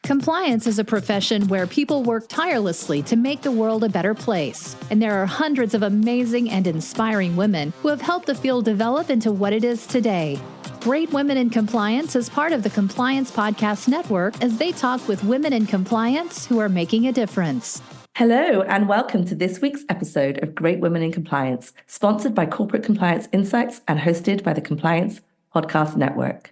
Compliance is a profession where people work tirelessly to make the world a better place. And there are hundreds of amazing and inspiring women who have helped the field develop into what it is today. Great Women in Compliance is part of the Compliance Podcast Network as they talk with women in compliance who are making a difference. Hello, and welcome to this week's episode of Great Women in Compliance, sponsored by Corporate Compliance Insights and hosted by the Compliance Podcast Network.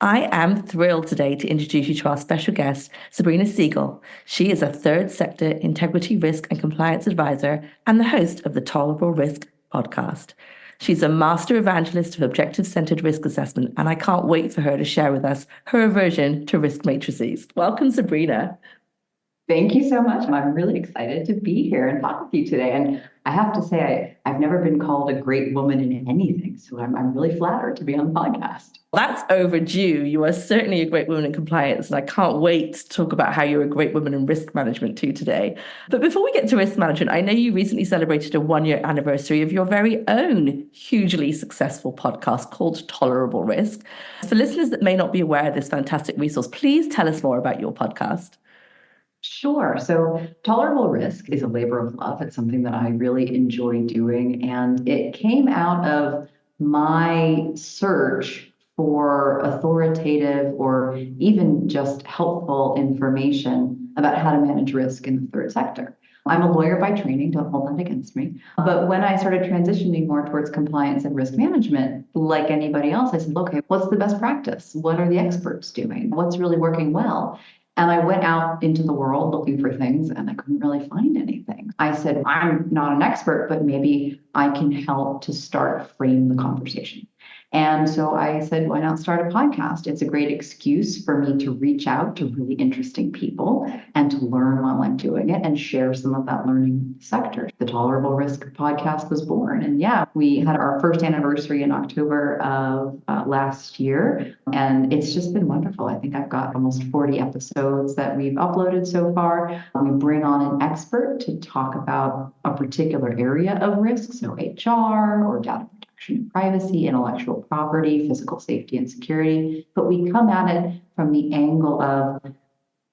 I am thrilled today to introduce you to our special guest, Sabrina Segal. She is a third sector integrity, risk, and compliance advisor and the host of the Tolerable Risk podcast. She's a master evangelist of objective-centered risk assessment, and I can't wait for her to share with us her aversion to risk matrices. Welcome, Sabrina. Thank you so much. I'm really excited to be here and talk with you today. And I have to say, I've never been called a great woman in anything, so I'm really flattered to be on the podcast. That's overdue. You are certainly a great woman in compliance, and I can't wait to talk about how you're a great woman in risk management too today. But before we get to risk management, I know you recently celebrated a one-year anniversary of your very own hugely successful podcast called Tolerable Risk. For listeners that may not be aware of this fantastic resource, please tell us more about your podcast. Sure. So Tolerable Risk is a labor of love. It's something that I really enjoy doing. And it came out of my search for authoritative or even just helpful information about how to manage risk in the third sector. I'm a lawyer by training, don't hold that against me. But when I started transitioning more towards compliance and risk management, like anybody else, I said, okay, what's the best practice? What are the experts doing? What's really working well? And I went out into the world looking for things and I couldn't really find anything. I said, I'm not an expert, but maybe I can help to frame the conversation. And so I said, why not start a podcast? It's a great excuse for me to reach out to really interesting people and to learn while I'm doing it and share some of that learning sector. The Tolerable Risk podcast was born. And yeah, we had our first anniversary in October of last year. And it's just been wonderful. I think I've got almost 40 episodes that we've uploaded so far. We bring on an expert to talk about a particular area of risk, so HR or data protection and privacy, intellectual property, physical safety and security. But we come at it from the angle of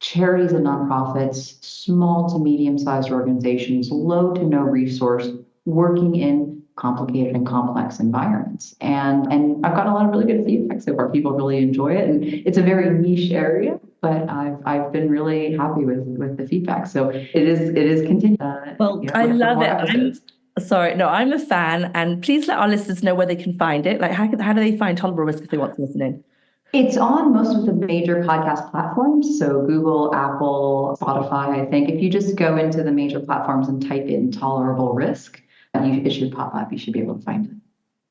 charities and nonprofits, small to medium-sized organizations, low to no resource, working in complicated and complex environments. And I've gotten a lot of really good feedback so far. People really enjoy it. And it's a very niche area, but I've been really happy with the feedback. So it is continuing. I love it. I'm a fan, and please let our listeners know where they can find it. Like, how do they find Tolerable Risk if they want to listen in? It's on most of the major podcast platforms, so Google, Apple, Spotify, I think. If you just go into the major platforms and type in Tolerable Risk, it should pop up. You should be able to find it.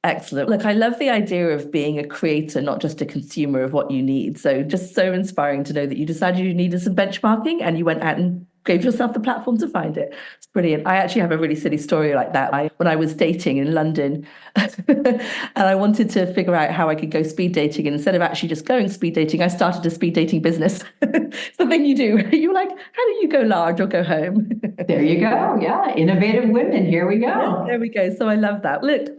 Excellent. Look, I love the idea of being a creator, not just a consumer of what you need. So just so inspiring to know that you decided you needed some benchmarking and you went out and gave yourself the platform to find it. It's brilliant. I actually have a really silly story like that. When I was dating in London and I wanted to figure out how I could go speed dating, and instead of actually just going speed dating, I started a speed dating business. It's the thing you do. You're like, how do you go large or go home? There you go. Yeah. Innovative women. Here we go. Yeah, there we go. So I love that. Look,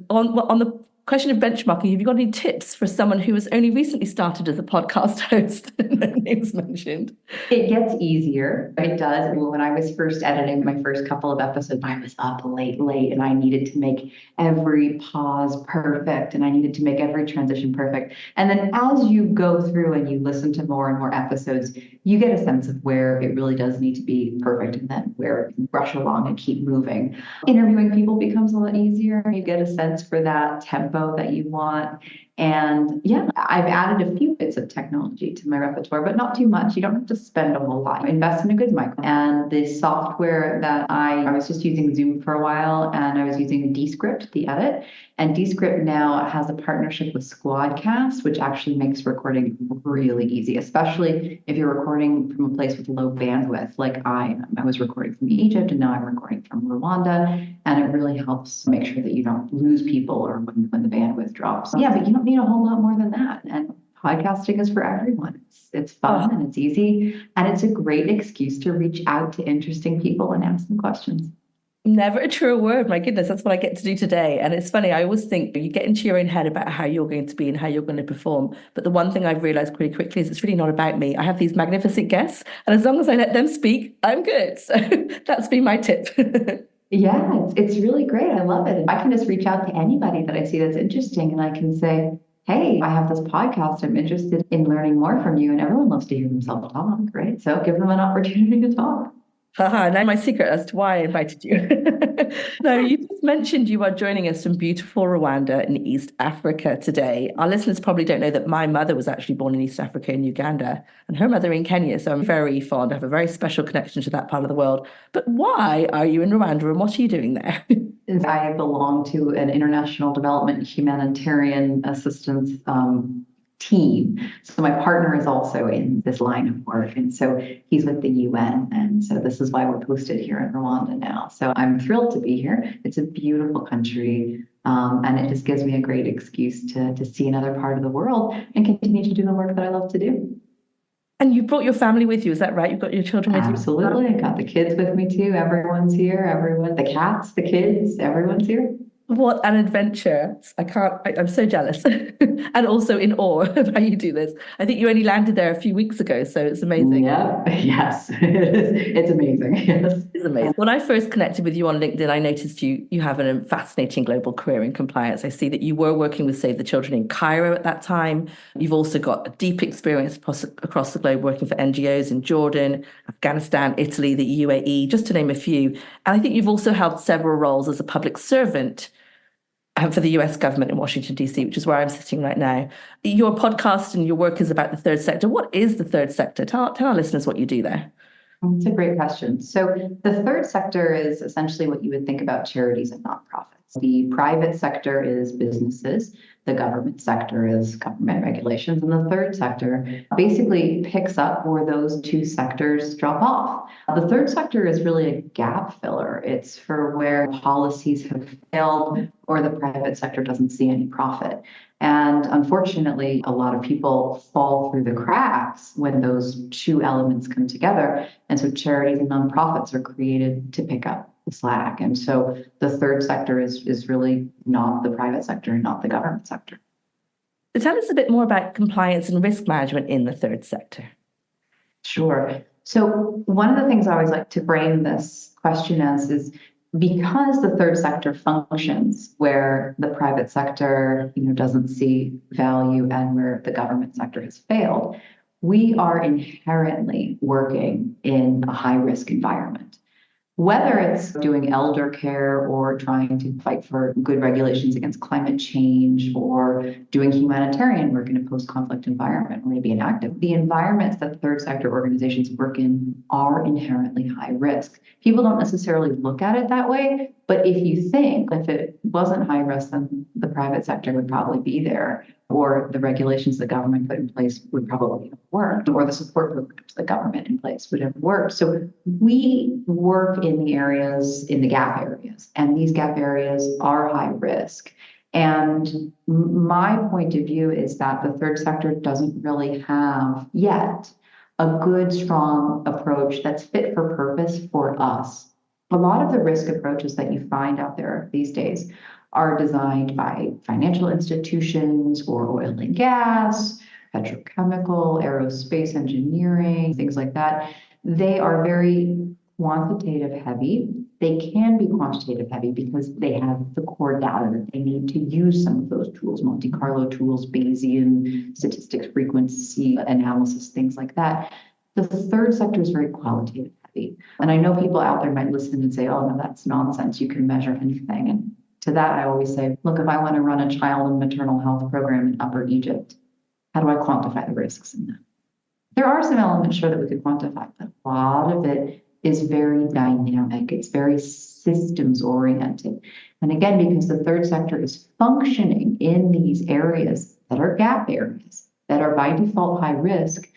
on the question of benchmarking, have you got any tips for someone who has only recently started as a podcast host? No names mentioned. It gets easier. It does. When I was first editing my first couple of episodes, I was up late, and I needed to make every pause perfect, and I needed to make every transition perfect. And then as you go through and you listen to more and more episodes, you get a sense of where it really does need to be perfect and then where you rush along and keep moving. Interviewing people becomes a lot easier. You get a sense for that tempo that you want. And yeah, I've added a few bits of technology to my repertoire, but not too much. You don't have to spend a whole lot. Invest in a good mic. And the software that I was just using Zoom for a while, and I was using Descript, the edit. And Descript now has a partnership with Squadcast, which actually makes recording really easy, especially if you're recording from a place with low bandwidth, like I am. I was recording from Egypt, and now I'm recording from Rwanda. And it really helps make sure that you don't lose people or when the bandwidth drops. Yeah, but you don't need a whole lot more than that. And podcasting is for everyone. It's fun and it's easy. And it's a great excuse to reach out to interesting people and ask them questions. Never a truer word. My goodness, that's what I get to do today. And it's funny, I always think you get into your own head about how you're going to be and how you're going to perform. But the one thing I've realized pretty quickly is it's really not about me. I have these magnificent guests, and as long as I let them speak, I'm good. So that's been my tip. Yeah, it's really great. I love it. I can just reach out to anybody that I see that's interesting and I can say, hey, I have this podcast. I'm interested in learning more from you. And everyone loves to hear themselves talk, right? So give them an opportunity to talk. Haha, now my secret as to why I invited you. Now, you just mentioned you are joining us from beautiful Rwanda in East Africa today. Our listeners probably don't know that my mother was actually born in East Africa in Uganda and her mother in Kenya. So I'm very fond. I have a very special connection to that part of the world. But why are you in Rwanda and what are you doing there? I belong to an international development humanitarian assistance team. So my partner is also in this line of work. And so he's with the UN. And so this is why we're posted here in Rwanda now. So I'm thrilled to be here. It's a beautiful country. And it just gives me a great excuse to see another part of the world and continue to do the work that I love to do. And you brought your family with you, is that right? You've got your children with you? Absolutely. I got the kids with me too. Everyone's here. Everyone, the cats, the kids, everyone's here. What an adventure. I'm so jealous and also in awe of how you do this. I think you only landed there a few weeks ago, so it's amazing. Yeah, yes, it's amazing. Yes. It's amazing. When I first connected with you on LinkedIn, I noticed you have a fascinating global career in compliance. I see that you were working with Save the Children in Cairo at that time. You've also got a deep experience across the globe working for NGOs in Jordan, Afghanistan, Italy, the UAE, just to name a few. And I think you've also held several roles as a public servant for the US government in Washington, D.C., which is where I'm sitting right now. Your podcast and your work is about the third sector. What is the third sector? Tell our listeners what you do there. That's a great question. So the third sector is essentially what you would think about charities and nonprofits. The private sector is businesses. The government sector is government regulations. And the third sector basically picks up where those two sectors drop off. The third sector is really a gap filler. It's for where policies have failed or the private sector doesn't see any profit. And unfortunately, a lot of people fall through the cracks when those two elements come together. And so charities and nonprofits are created to pick up the slack. And so the third sector is really not the private sector and not the government sector. So tell us a bit more about compliance and risk management in the third sector. Sure. So one of the things I always like to frame this question as is because the third sector functions where the private sector, doesn't see value and where the government sector has failed, we are inherently working in a high risk environment. Whether it's doing elder care or trying to fight for good regulations against climate change or doing humanitarian work in a post-conflict environment or maybe inactive, the environments that third sector organizations work in are inherently high risk. People don't necessarily look at it that way, but if you think if it wasn't high risk, then the private sector would probably be there, or the regulations the government put in place would probably have worked, or the support programs the government in place would have worked. So we work in the gap areas, and these gap areas are high risk. And my point of view is that the third sector doesn't really have yet a good, strong approach that's fit for purpose for us. A lot of the risk approaches that you find out there these days are designed by financial institutions or oil and gas, petrochemical, aerospace engineering, things like that. They are very quantitative heavy. They can be quantitative heavy because they have the core data that they need to use some of those tools, Monte Carlo tools, Bayesian statistics, frequency analysis, things like that. The third sector is very qualitative heavy. And I know people out there might listen and say, oh, no, that's nonsense. You can measure anything. And to that, I always say, look, if I want to run a child and maternal health program in Upper Egypt, how do I quantify the risks in that? There are some elements, sure, that we could quantify, but a lot of it is very dynamic. It's very systems oriented. And again, because the third sector is functioning in these areas that are gap areas, that are by default high risk,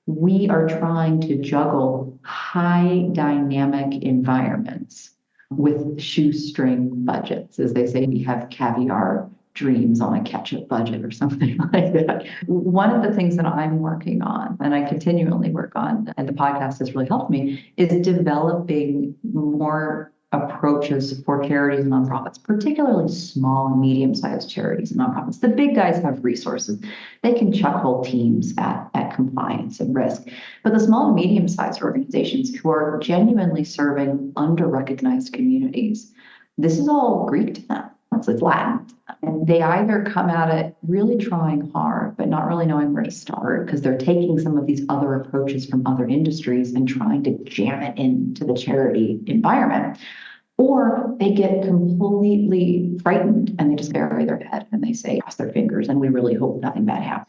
we are trying to juggle high dynamic environments with shoestring budgets. As they say, we have caviar dreams on a ketchup budget or something like that. One of the things that I'm working on, and I continually work on, and the podcast has really helped me, is developing more approaches for charities and nonprofits, particularly small and medium-sized charities and nonprofits. The big guys have resources. They can chuck whole teams at compliance and risk. But the small and medium-sized organizations who are genuinely serving under-recognized communities, this is all Greek to them. It's Latin. And they either come at it really trying hard, but not really knowing where to start because they're taking some of these other approaches from other industries and trying to jam it into the charity environment. Or they get completely frightened and they just bury their head and they say, cross their fingers, and we really hope nothing bad happens.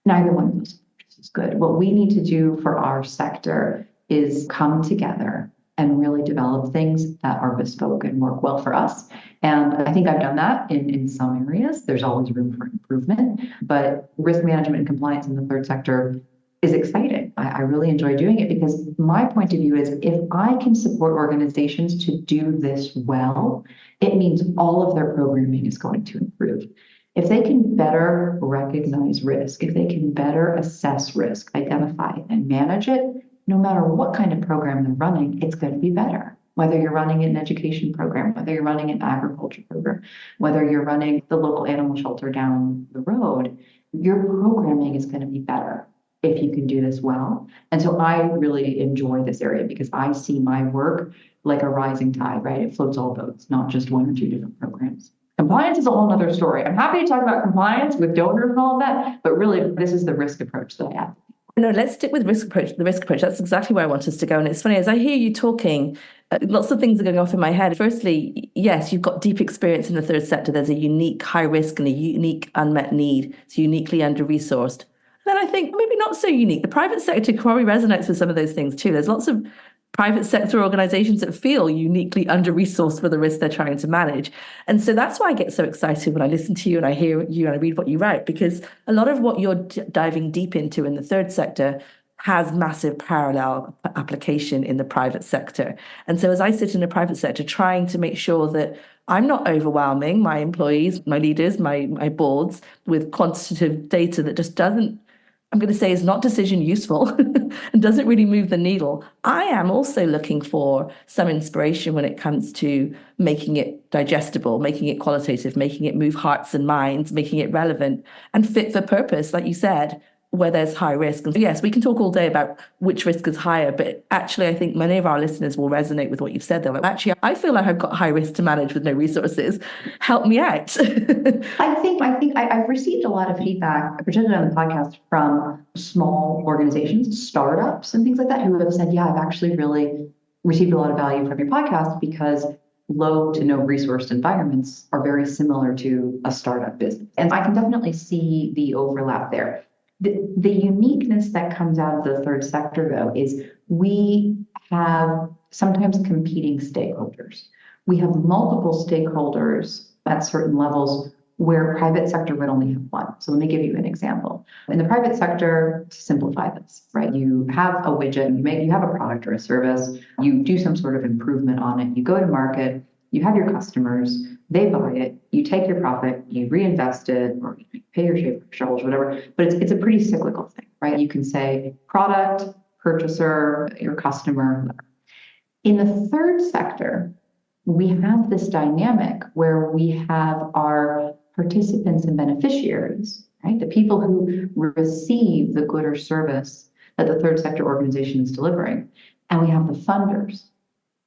Neither one of those is good. What we need to do for our sector is come together and really develop things that are bespoke and work well for us. And I think I've done that in some areas. There's always room for improvement, but risk management and compliance in the third sector is exciting. I really enjoy doing it because my point of view is if I can support organizations to do this well, it means all of their programming is going to improve. If they can better recognize risk, if they can better assess risk, identify it, and manage it, no matter what kind of program they're running, it's going to be better. Whether you're running an education program, whether you're running an agriculture program, whether you're running the local animal shelter down the road, your programming is going to be better if you can do this well. And so I really enjoy this area because I see my work like a rising tide, right? It floats all boats, not just one or two different programs. Compliance is a whole other story. I'm happy to talk about compliance with donors and all of that, but really this is the risk approach that I have. No, let's stick with the risk approach. That's exactly where I want us to go. And it's funny, as I hear you talking, lots of things are going off in my head. Firstly, yes, you've got deep experience in the third sector. There's a unique high risk and a unique unmet need. It's uniquely under-resourced. Then I think maybe not so unique. The private sector probably resonates with some of those things too. There's lots of private sector organizations that feel uniquely under-resourced for the risk they're trying to manage. And so that's why I get so excited when I listen to you and I hear you and I read what you write, because a lot of what you're diving deep into in the third sector has massive parallel application in the private sector. And so as I sit in the private sector, trying to make sure that I'm not overwhelming my employees, my leaders, my boards with quantitative data that just doesn't, I'm going to say, is not decision useful and doesn't really move the needle. I am also looking for some inspiration when it comes to making it digestible, making it qualitative, making it move hearts and minds, making it relevant and fit for purpose, like you said, where there's high risk. And yes, we can talk all day about which risk is higher, but actually I think many of our listeners will resonate with what you've said. They're like, actually, I feel like I've got high risk to manage with no resources. Help me out. I think I've received a lot of feedback, particularly on the podcast, from small organizations, startups and things like that, who have said, yeah, I've actually really received a lot of value from your podcast because low to no resourced environments are very similar to a startup business. And I can definitely see the overlap there. The uniqueness that comes out of the third sector, though, is we have sometimes competing stakeholders. We have multiple stakeholders at certain levels where private sector would only have one. So let me give you an example. In the private sector, to simplify this, right? You have a widget, you have a product or a service, you do some sort of improvement on it, you go to market, you have your customers, they buy it, you take your profit, you reinvest it, or you pay your shareholders, whatever. But it's a pretty cyclical thing, right? You can say product, purchaser, your customer. In the third sector, we have this dynamic where we have our participants and beneficiaries, right? The people who receive the good or service that the third sector organization is delivering. And we have the funders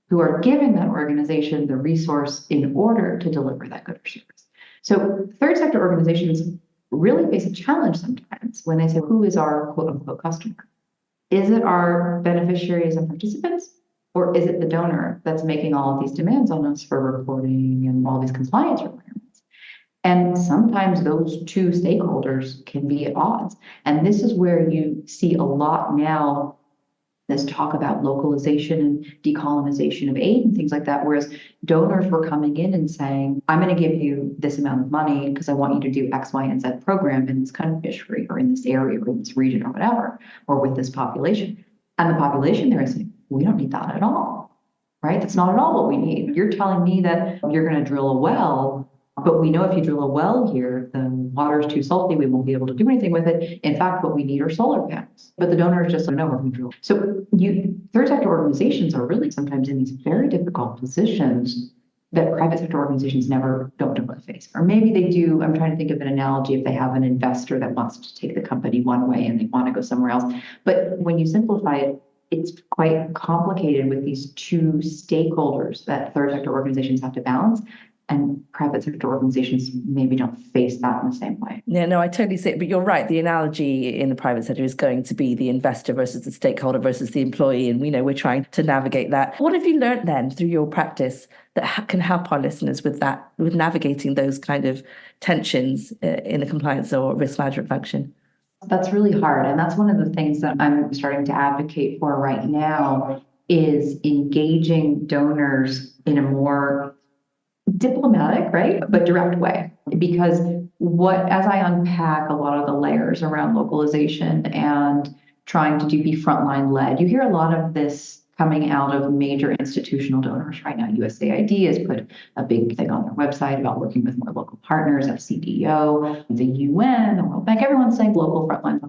who are giving that organization the resource in order to deliver that good or service. So third sector organizations really face a challenge sometimes when they say, who is our quote unquote customer? Is it our beneficiaries and participants? Or is it the donor that's making all of these demands on us for reporting and all these compliance requirements? And sometimes those two stakeholders can be at odds. And this is where you see a lot now, this talk about localization and decolonization of aid and things like that, whereas donors were coming in and saying, I'm going to give you this amount of money because I want you to do X, Y, and Z program in this country or in this area or in this region or whatever, or with this population. And the population there is saying, we don't need that at all, right? That's not at all what we need. You're telling me that you're going to drill a well, but we know if you drill a well here, the water's too salty, we won't be able to do anything with it. In fact, what we need are solar panels. But the donors just don't know we're control. So third sector organizations are really sometimes in these very difficult positions that private sector organizations don't know what to face. Or maybe they do. I'm trying to think of an analogy if they have an investor that wants to take the company one way and they want to go somewhere else. But when you simplify it, it's quite complicated with these two stakeholders that third sector organizations have to balance. And private sector organizations maybe don't face that in the same way. Yeah, no, I totally see it. But you're right. The analogy in the private sector is going to be the investor versus the stakeholder versus the employee. And we know we're trying to navigate that. What have you learned then through your practice that can help our listeners with that, with navigating those kind of tensions in the compliance or risk management function? That's really hard. And that's one of the things that I'm starting to advocate for right now is engaging donors in a more diplomatic, right, but direct way. Because as I unpack a lot of the layers around localization and trying to be frontline led, you hear a lot of this coming out of major institutional donors right now. USAID has put a big thing on their website about working with more local partners, FCDO, the UN, the World Bank, everyone's saying local frontline.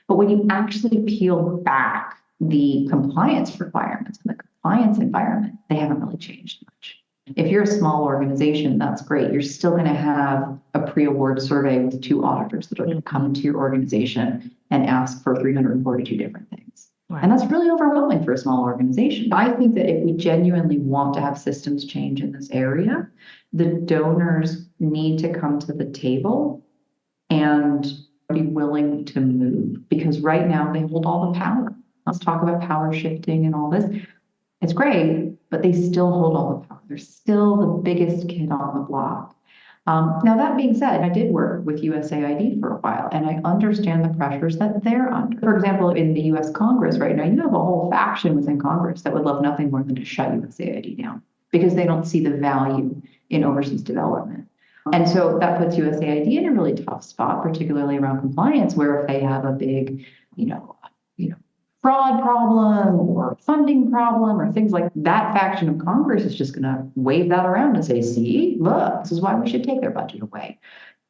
But when you actually peel back the compliance requirements and the compliance environment, they haven't really changed much. If you're a small organization, that's great. You're still going to have a pre-award survey with 2 auditors that are going to come into your organization and ask for 342 different things. Right. And that's really overwhelming for a small organization. I think that if we genuinely want to have systems change in this area, the donors need to come to the table and be willing to move, because right now they hold all the power. Let's talk about power shifting and all this. It's great, but they still hold all the power. They're still the biggest kid on the block. Now, that being said, I did work with USAID for a while, and I understand the pressures that they're under. For example, in the US Congress right now, you have a whole faction within Congress that would love nothing more than to shut USAID down because they don't see the value in overseas development. And so that puts USAID in a really tough spot, particularly around compliance, where if they have a big, fraud problem or funding problem or things like that, faction of Congress is just going to wave that around and say, see, look, this is why we should take their budget away.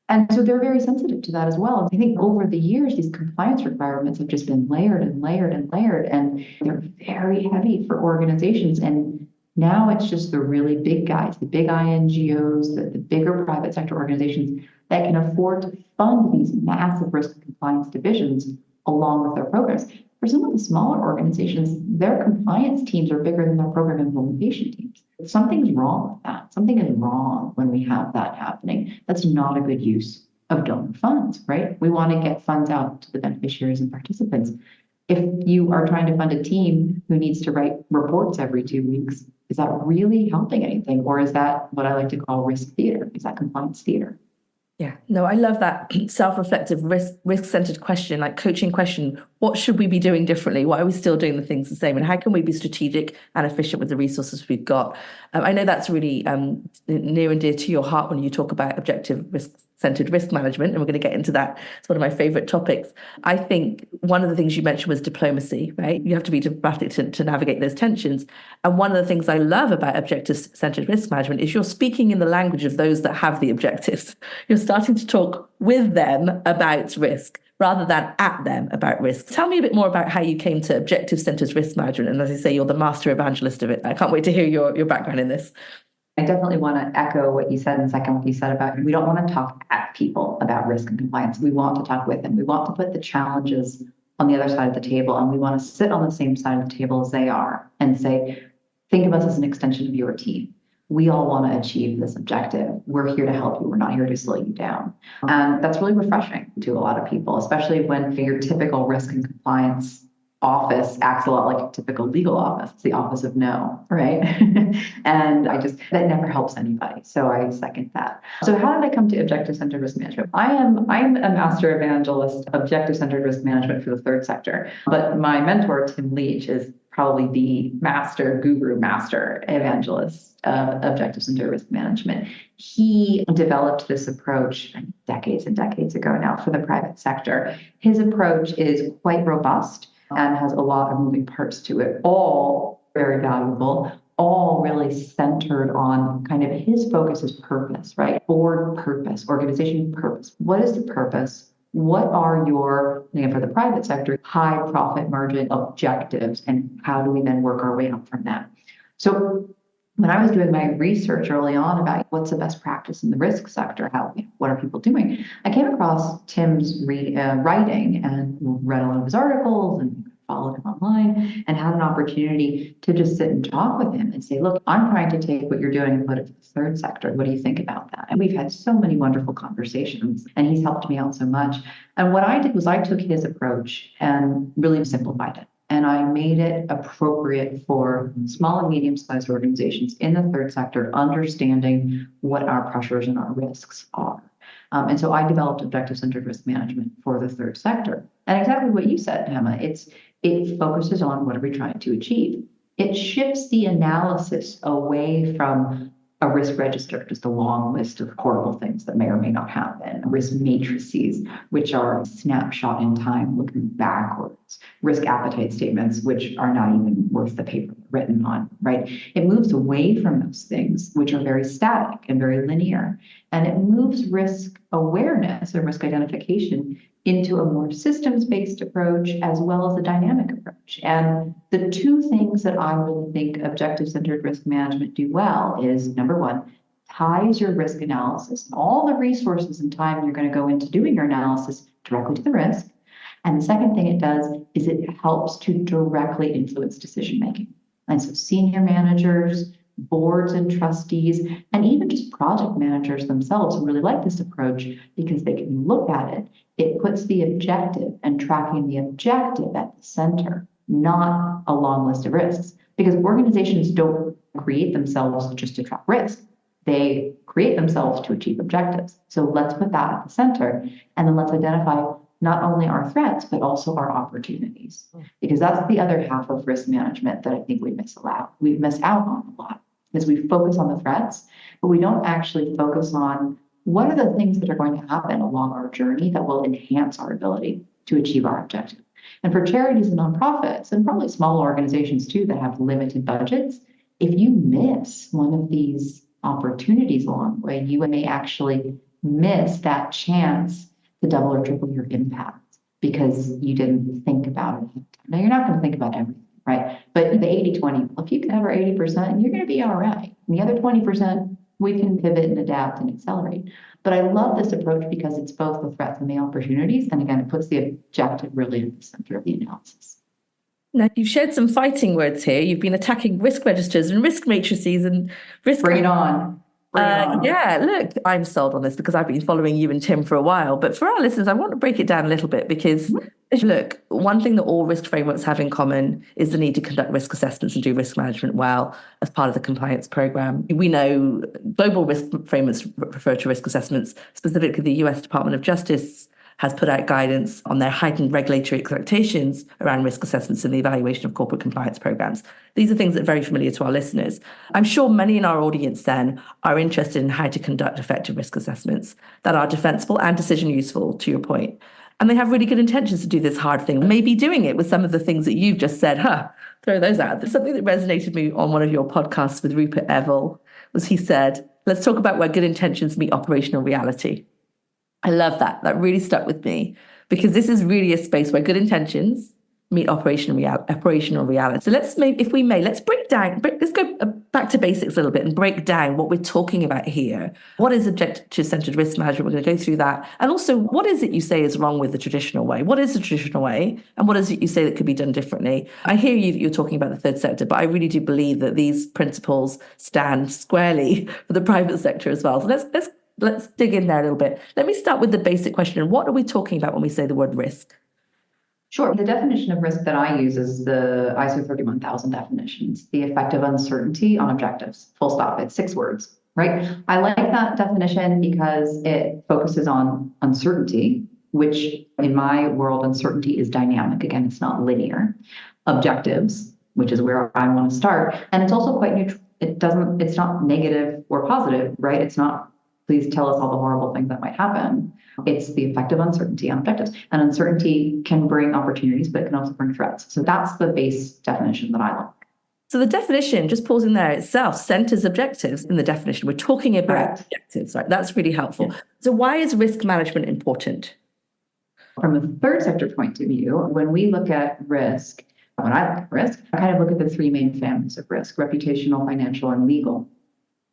And so they're very sensitive to that as well. I think over the years, these compliance requirements have just been layered and layered and layered, and they're very heavy for organizations. And now it's just the really big guys, the big INGOs, the bigger private sector organizations that can afford to fund these massive risk and compliance divisions along with their programs. For some of the smaller organizations, their compliance teams are bigger than their program implementation teams. Something's wrong with that. Something is wrong when we have that happening. That's not a good use of donor funds, right? We want to get funds out to the beneficiaries and participants. If you are trying to fund a team who needs to write reports every 2 weeks, is that really helping anything? Or is that what I like to call risk theater? Is that compliance theater? Yeah, no, I love that self-reflective, risk-centered question, like coaching question. What should we be doing differently? Why are we still doing the things the same? And how can we be strategic and efficient with the resources we've got? I know that's really near and dear to your heart when you talk about objective risk-centered risk management, and we're going to get into that. It's one of my favorite topics. I think one of the things you mentioned was diplomacy, right? You have to be diplomatic to navigate those tensions. And one of the things I love about objective-centered risk management is you're speaking in the language of those that have the objectives. You're starting to talk with them about risk rather than at them about risk. Tell me a bit more about how you came to objective-centered risk management. And as I say, you're the master evangelist of it. I can't wait to hear your background in this. I definitely want to echo what you said and second what you said about we don't want to talk at people about risk and compliance. We want to talk with them. We want to put the challenges on the other side of the table, and we want to sit on the same side of the table as they are and say, think of us as an extension of your team. We all want to achieve this objective. We're here to help you. We're not here to slow you down. And that's really refreshing to a lot of people, especially when your typical risk and compliance office acts a lot like a typical legal office. It's the office of no, right? And that never helps anybody. So I second that. So how did I come to objective-centered risk management? I'm a master evangelist, objective-centered risk management for the third sector. But my mentor, Tim Leech, is probably the master evangelist of objective-centered risk management. He developed this approach decades and decades ago now for the private sector. His approach is quite robust and has a lot of moving parts to it, all very valuable, all really centered on kind of his focus is purpose, right? Board purpose, organization purpose. What is the purpose? What are your, again, for the private sector, high profit margin objectives, and how do we then work our way up from that? So when I was doing my research early on about what's the best practice in the risk sector, what are people doing, I came across Tim's writing and read a lot of his articles and followed him online and had an opportunity to just sit and talk with him and say, look, I'm trying to take what you're doing and put it to the third sector. What do you think about that? And we've had so many wonderful conversations, and he's helped me out so much. And what I did was I took his approach and really simplified it. And I made it appropriate for small and medium-sized organizations in the third sector, understanding what our pressures and our risks are. And so I developed objective-centered risk management for the third sector. And exactly what you said, Hemma, it focuses on what are we trying to achieve. It shifts the analysis away from a risk register, just a long list of horrible things that may or may not happen, risk matrices, which are a snapshot in time looking backwards, risk appetite statements, which are not even worth the paper they're written on, right? It moves away from those things, which are very static and very linear, and it moves risk awareness and risk identification into a more systems-based approach as well as a dynamic approach. And the two things that I really think objective-centered risk management do well is, number one, ties your risk analysis and all the resources and time you're going to go into doing your analysis directly to the risk. And the second thing it does is it helps to directly influence decision-making. And so senior managers, boards and trustees, and even just project managers themselves really like this approach because they can look at it. It puts the objective and tracking the objective at the center, not a long list of risks. Because organizations don't create themselves just to track risk. They create themselves to achieve objectives. So let's put that at the center, and then let's identify not only our threats, but also our opportunities. Because that's the other half of risk management that I think we miss out on a lot. Is we focus on the threats, but we don't actually focus on what are the things that are going to happen along our journey that will enhance our ability to achieve our objective. And for charities and nonprofits, and probably small organizations too that have limited budgets, if you miss one of these opportunities along the way, you may actually miss that chance to double or triple your impact because you didn't think about it. Now, you're not going to think about everything, right? But the 80-20, if you can cover 80%, you're going to be all right. And the other 20%, we can pivot and adapt and accelerate. But I love this approach because it's both the threats and the opportunities. And again, it puts the objective really at the center of the analysis. Now, you've shared some fighting words here. You've been attacking risk registers and risk matrices and risk... Bring it on. Yeah, look, I'm sold on this because I've been following you and Tim for a while. But for our listeners, I want to break it down a little bit because, look, one thing that all risk frameworks have in common is the need to conduct risk assessments and do risk management well as part of the compliance program. We know global risk frameworks refer to risk assessments. Specifically, the US Department of Justice has put out guidance on their heightened regulatory expectations around risk assessments and the evaluation of corporate compliance programs. These are things that are very familiar to our listeners. I'm sure many in our audience then are interested in how to conduct effective risk assessments that are defensible and decision useful, to your point. And they have really good intentions to do this hard thing, maybe doing it with some of the things that you've just said, throw those out. There's something that resonated with me on one of your podcasts with Rupert Evell was he said, let's talk about where good intentions meet operational reality. I love that. That really stuck with me because this is really a space where good intentions meet operational reality. So let's let's go back to basics a little bit and break down what we're talking about here. What is objective-centered risk management? We're going to go through that. And also, what is it you say is wrong with the traditional way? What is the traditional way? And what is it you say that could be done differently? I hear you're talking about the third sector, but I really do believe that these principles stand squarely for the private sector as well. So let's dig in there a little bit. Let me start with the basic question. What are we talking about when we say the word risk? Sure. The definition of risk that I use is the ISO 31000 definitions, the effect of uncertainty on objectives, full stop. It's 6 words, right? I like that definition because it focuses on uncertainty, which in my world, uncertainty is dynamic. Again, it's not linear. Objectives, which is where I want to start. And it's also quite neutral. It's not negative or positive, right? It's not, please tell us all the horrible things that might happen. It's the effect of uncertainty on objectives. And uncertainty can bring opportunities, but it can also bring threats. So that's the base definition that I like. So the definition, just pausing there itself, centers objectives in the definition. We're talking about objectives, right? That's really helpful. Yeah. So why is risk management important? From a third sector point of view, when we look at risk, when I look at risk, I kind of look at the three main families of risk: reputational, financial, and legal.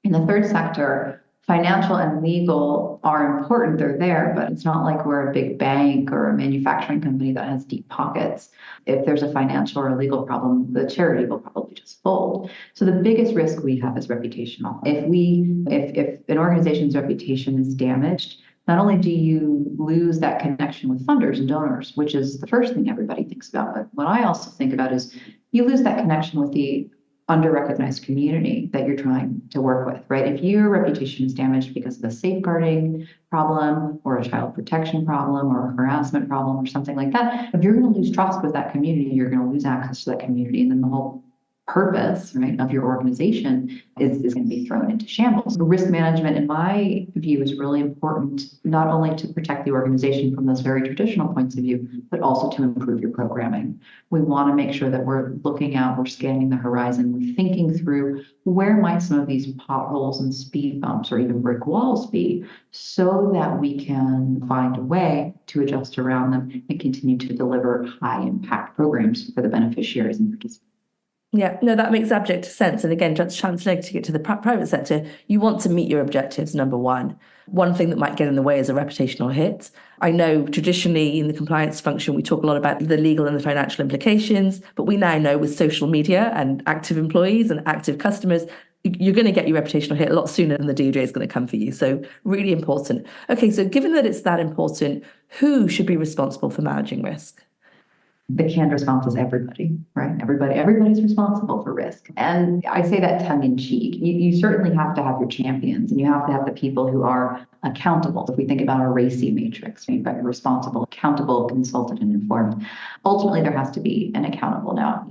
In the third sector, financial and legal are important. They're there, but it's not like we're a big bank or a manufacturing company that has deep pockets. If there's a financial or a legal problem, the charity will probably just fold. So the biggest risk we have is reputational. If an organization's reputation is damaged, not only do you lose that connection with funders and donors, which is the first thing everybody thinks about, but what I also think about is you lose that connection with the under-recognized community that you're trying to work with, right? If your reputation is damaged because of a safeguarding problem or a child protection problem or a harassment problem or something like that, if you're going to lose trust with that community, you're going to lose access to that community, and then the whole purpose, right, of your organization is going to be thrown into shambles. Risk management, in my view, is really important, not only to protect the organization from those very traditional points of view, but also to improve your programming. We want to make sure that we're looking out, we're scanning the horizon, we're thinking through where might some of these potholes and speed bumps or even brick walls be, so that we can find a way to adjust around them and continue to deliver high impact programs for the beneficiaries and participants. Yeah, no, that makes abject sense. And again, just translating it to the private sector, you want to meet your objectives, number one. One thing that might get in the way is a reputational hit. I know traditionally in the compliance function, we talk a lot about the legal and the financial implications, but we now know with social media and active employees and active customers, you're going to get your reputational hit a lot sooner than the DOJ is going to come for you. So really important. Okay, so given that it's that important, who should be responsible for managing risk? The canned response is everybody, right? Everybody's responsible for risk. And I say that tongue in cheek. You certainly have to have your champions, and you have to have the people who are accountable. If we think about our RACI matrix, you've got your responsible, accountable, consulted, and informed. Ultimately, there has to be an accountable. Now,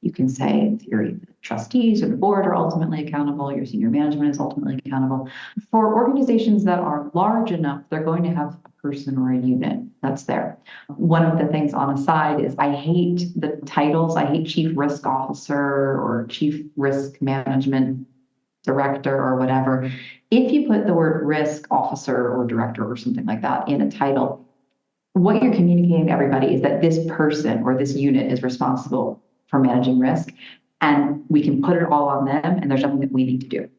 you can say in theory, the trustees or the board are ultimately accountable, your senior management is ultimately accountable. For organizations that are large enough, they're going to have a person or a unit that's there. One of the things on a side is I hate the titles. I hate chief risk officer or chief risk management director or whatever. If you put the word risk officer or director or something like that in a title, what you're communicating to everybody is that this person or this unit is responsible for managing risk, and we can put it all on them, and there's nothing that we need to do,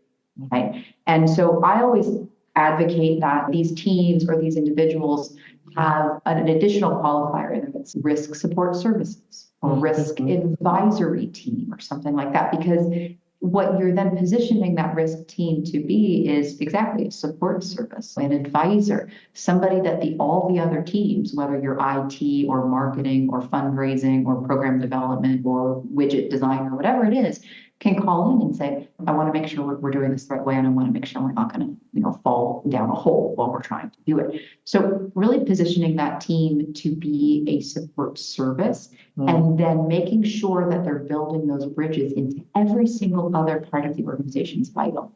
right? And so I always advocate that these teams or these individuals have an additional qualifier, and it's risk support services or risk advisory team or something like that, because what you're then positioning that risk team to be is exactly a support service, an advisor, somebody that all the other teams, whether you're IT or marketing or fundraising or program development or widget design or whatever it is, can call in and say, I want to make sure we're doing this the right way, and I want to make sure we're not going to fall down a hole while we're trying to do it. So really positioning that team to be a support service, and then making sure that they're building those bridges into every single other part of the organization is vital.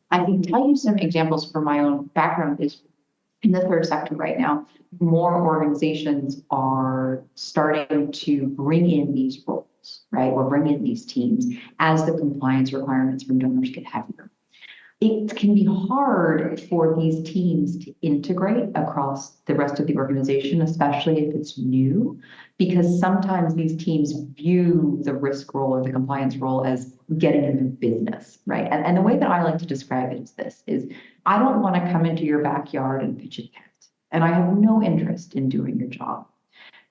I can tell you some examples from my own background is in the third sector right now, more organizations are starting to bring in these roles, right? Or bring in these teams as the compliance requirements from donors get heavier. It can be hard for these teams to integrate across the rest of the organization, especially if it's new, because sometimes these teams view the risk role or the compliance role as getting into business, right? And the way that I like to describe it is this, is I don't want to come into your backyard and pitch a tent, and I have no interest in doing your job.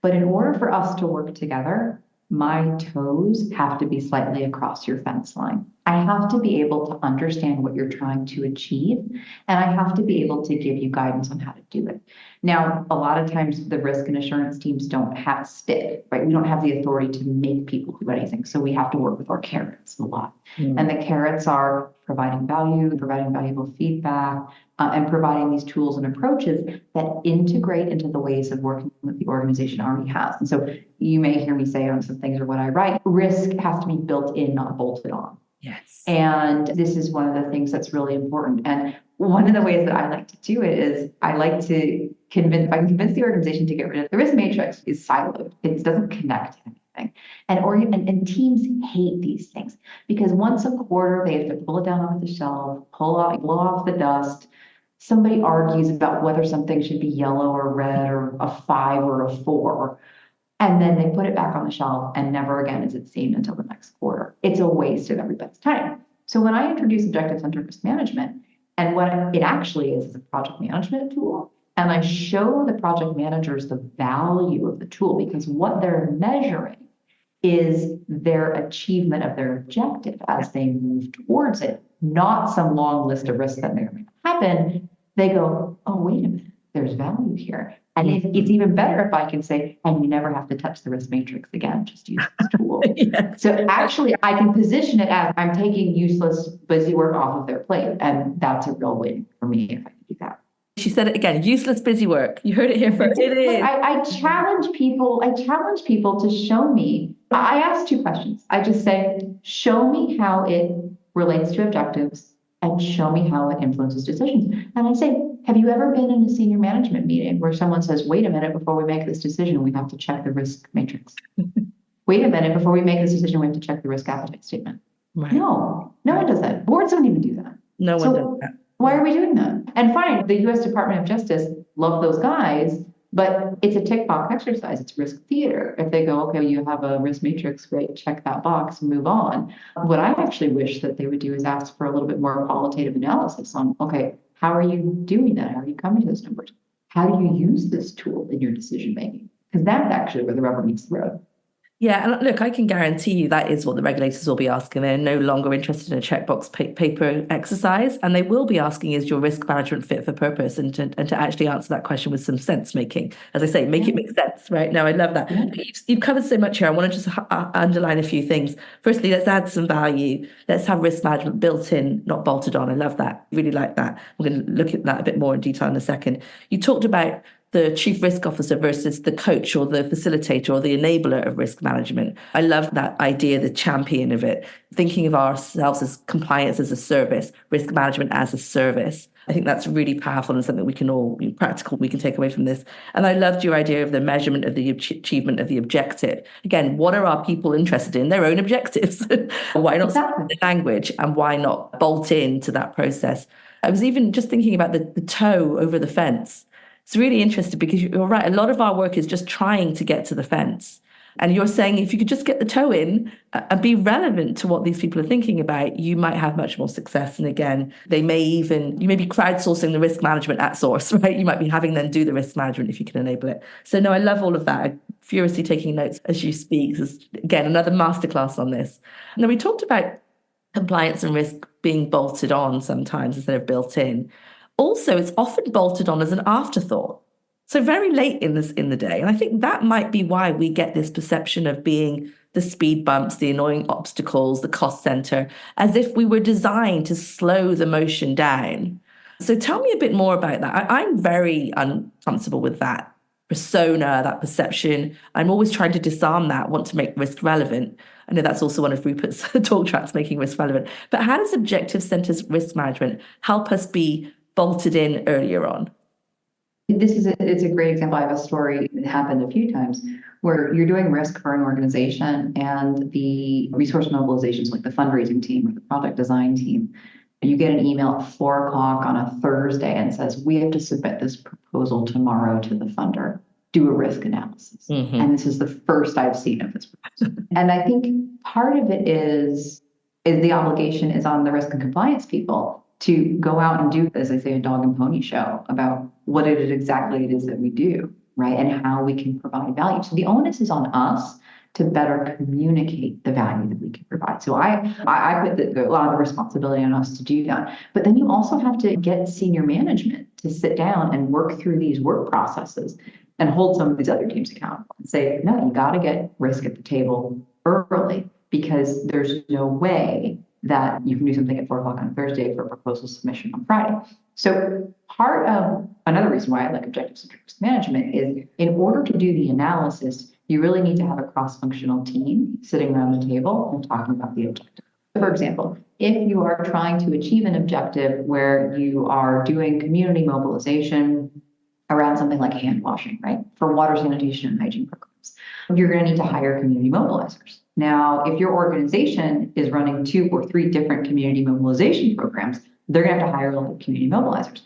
But in order for us to work together, my toes have to be slightly across your fence line. I have to be able to understand what you're trying to achieve, and I have to be able to give you guidance on how to do it. Now, a lot of times the risk and assurance teams don't have a stick, right? We don't have the authority to make people do anything. So we have to work with our carrots a lot. And the carrots are providing value, providing valuable feedback, and providing these tools and approaches that integrate into the ways of working that the organization already has. And so you may hear me say on some things or what I write, risk has to be built in, not bolted on. Yes. And this is one of the things that's really important. And one of the ways that I like to do it is I like to convince the organization to get rid of the risk matrix is siloed. It doesn't connect to anything. thing. And teams hate these things because once a quarter, they have to pull it down off the shelf, blow off the dust. Somebody argues about whether something should be yellow or red or a 5 or a 4. And then they put it back on the shelf and never again is it seen until the next quarter. It's a waste of everybody's time. So when I introduce objective-centered risk management, and what it actually is a project management tool, and I show the project managers the value of the tool because what they're measuring is their achievement of their objective as they move towards it, not some long list of risks that may or may not happen. They go, oh, wait a minute, there's value here. And it's even better if I can say, and you never have to touch the risk matrix again, just use this tool. Yes. So actually, I can position it as I'm taking useless, busy work off of their plate. And that's a real win for me if I can do that. She said it again, useless busy work. You heard it here first. It is. I challenge people to show me. I ask 2 questions. I just say, show me how it relates to objectives and show me how it influences decisions. And I say, have you ever been in a senior management meeting where someone says, wait a minute, before we make this decision, we have to check the risk matrix. Wait a minute, before we make this decision, we have to check the risk appetite statement. Right. No one does that. Boards don't even do that. No one does that. Why are we doing that? And fine, the US Department of Justice love those guys, but it's a tick box exercise. It's risk theater. If they go, okay, you have a risk matrix, great, check that box, move on. What I actually wish that they would do is ask for a little bit more qualitative analysis on, okay, how are you doing that? How are you coming to those numbers? How do you use this tool in your decision making? Because that's actually where the rubber meets the road. Yeah, and look, I can guarantee you that is what the regulators will be asking. They're no longer interested in a checkbox paper exercise, and they will be asking, is your risk management fit for purpose? And to actually answer that question with some sense making. As I say, make it make sense, right? No, I love that. You've covered so much here. I want to just underline a few things. Firstly, let's add some value. Let's have risk management built in, not bolted on. I love that. Really like that. We're going to look at that a bit more in detail in a second. You talked about the chief risk officer versus the coach or the facilitator or the enabler of risk management. I love that idea, the champion of it, thinking of ourselves as compliance as a service, risk management as a service. I think that's really powerful and something we can all, practical, we can take away from this. And I loved your idea of the measurement of the achievement of the objective. Again, what are our people interested in? Their own objectives. Why not the language and why not bolt into that process? I was even just thinking about the toe over the fence. It's really interesting because you're right. A lot of our work is just trying to get to the fence. And you're saying if you could just get the toe in and be relevant to what these people are thinking about, you might have much more success. And again, you may be crowdsourcing the risk management at source, right? You might be having them do the risk management if you can enable it. So no, I love all of that. I'm furiously taking notes as you speak. This is, again, another masterclass on this. Now, we talked about compliance and risk being bolted on sometimes instead of built in. Also, it's often bolted on as an afterthought. So very late in the day. And I think that might be why we get this perception of being the speed bumps, the annoying obstacles, the cost center, as if we were designed to slow the motion down. So tell me a bit more about that. I'm very uncomfortable with that persona, that perception. I'm always trying to disarm that, want to make risk relevant. I know that's also one of Rupert's talk tracks, making risk relevant. But how does objective-centered risk management help us be bolted in earlier on? It's a great example. I have a story that happened a few times where you're doing risk for an organization and the resource mobilizations, like the fundraising team or the product design team, you get an email at 4 o'clock on a Thursday and says, we have to submit this proposal tomorrow to the funder. Do a risk analysis. Mm-hmm. And this is the first I've seen of this proposal. And I think part of it is the obligation is on the risk and compliance people to go out and do, as I say, a dog and pony show about what it is exactly it is that we do, right? And how we can provide value. So the onus is on us to better communicate the value that we can provide. So I put a lot of the responsibility on us to do that. But then you also have to get senior management to sit down and work through these work processes and hold some of these other teams accountable and say, no, you got to get risk at the table early because there's no way that you can do something at 4 o'clock on Thursday for a proposal submission on Friday. So part of another reason why I like objective-centered risk management is in order to do the analysis, you really need to have a cross-functional team sitting around the table and talking about the objective. For example, if you are trying to achieve an objective where you are doing community mobilization around something like hand washing, right, for water sanitation and hygiene programs, you're going to need to hire community mobilizers. Now, if your organization is running 2 or 3 different community mobilization programs, they're going to have to hire a lot of community mobilizers.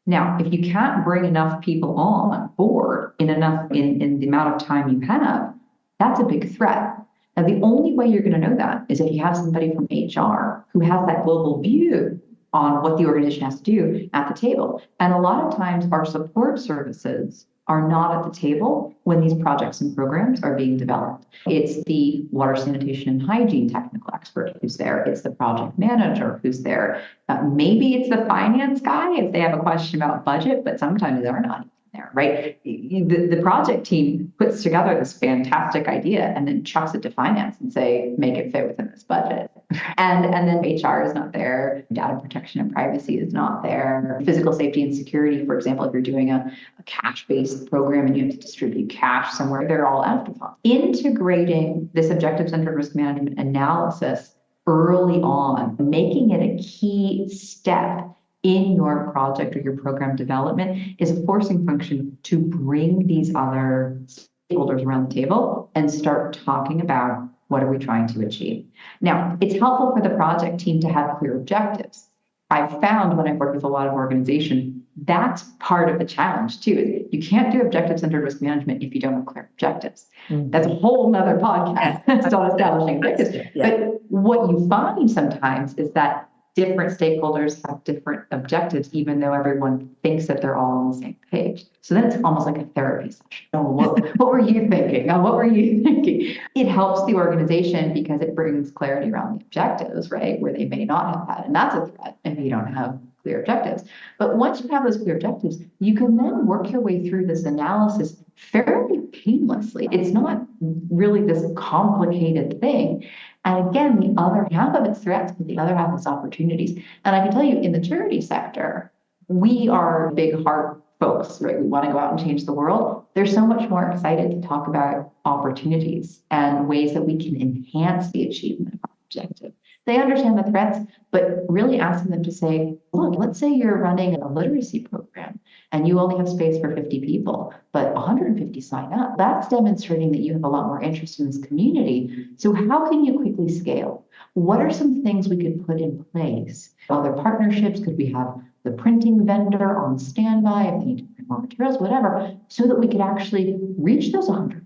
Now, if you can't bring enough people on board in the amount of time you have, that's a big threat. Now, the only way you're going to know that is if you have somebody from HR who has that global view on what the organization has to do at the table. And a lot of times our support services are not at the table when these projects and programs are being developed. It's the water, sanitation, and hygiene technical expert who's there. It's the project manager who's there. Maybe it's the finance guy if they have a question about budget, but sometimes they're not there, right? The project team puts together this fantastic idea and then chucks it to finance and say, make it fit within this budget. And then HR is not there. Data protection and privacy is not there. Physical safety and security, for example, if you're doing a cash-based program and you have to distribute cash somewhere, they're all afterthoughts. Integrating this objective-centered risk management analysis early on, making it a key step in your project or your program development is a forcing function to bring these other stakeholders around the table and start talking about what are we trying to achieve. Now, it's helpful for the project team to have clear objectives. I've found when I've worked with a lot of organizations, that's part of the challenge too. You can't do objective-centered risk management if you don't have clear objectives. Mm-hmm. That's a whole nother podcast. It's on establishing objectives. Yeah. But what you find sometimes is that different stakeholders have different objectives, even though everyone thinks that they're all on the same page. So then it's almost like a therapy session. Oh, what were you thinking? Oh, what were you thinking? It helps the organization because it brings clarity around the objectives, right? Where they may not have had. And that's a threat if you don't have clear objectives. But once you have those clear objectives, you can then work your way through this analysis fairly painlessly. It's not really this complicated thing. And again, the other half of it's threats, but the other half is opportunities. And I can tell you in the charity sector, we are big heart folks, right? We want to go out and change the world. They're so much more excited to talk about opportunities and ways that we can enhance the achievement of our objective. They understand the threats, but really asking them to say, look, let's say you're running a literacy program and you only have space for 50 people, but 150 sign up. That's demonstrating that you have a lot more interest in this community. So how can you quickly scale? What are some things we could put in place? Other partnerships? Could we have the printing vendor on standby if they need to print more materials, whatever, so that we could actually reach those 100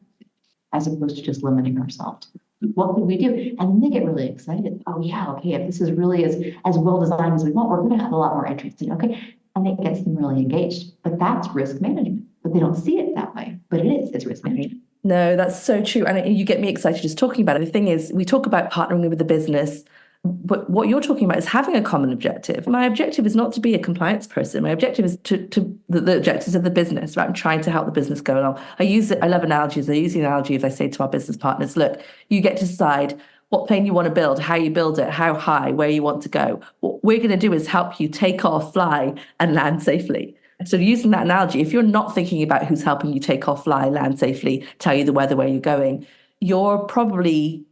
as opposed to just limiting ourselves? What could we do? And then they get really excited. Oh yeah, okay, if this is really as well designed as we want, we're going to have a lot more interest in, okay? And it gets them really engaged. But that's risk management. But they don't see it that way. But it is, it's risk management. No, that's so true. And you get me excited just talking about it. The thing is, we talk about partnering with the business, but what you're talking about is having a common objective. My objective is not to be a compliance person. My objective is to the objectives of the business, right? I'm trying to help the business go along. I love analogies. I use the analogy if I say to our business partners, look, you get to decide what plane you want to build, how you build it, how high, where you want to go. What we're going to do is help you take off, fly, and land safely. So using that analogy, if you're not thinking about who's helping you take off, fly, land safely, tell you the weather, where you're going, you're probably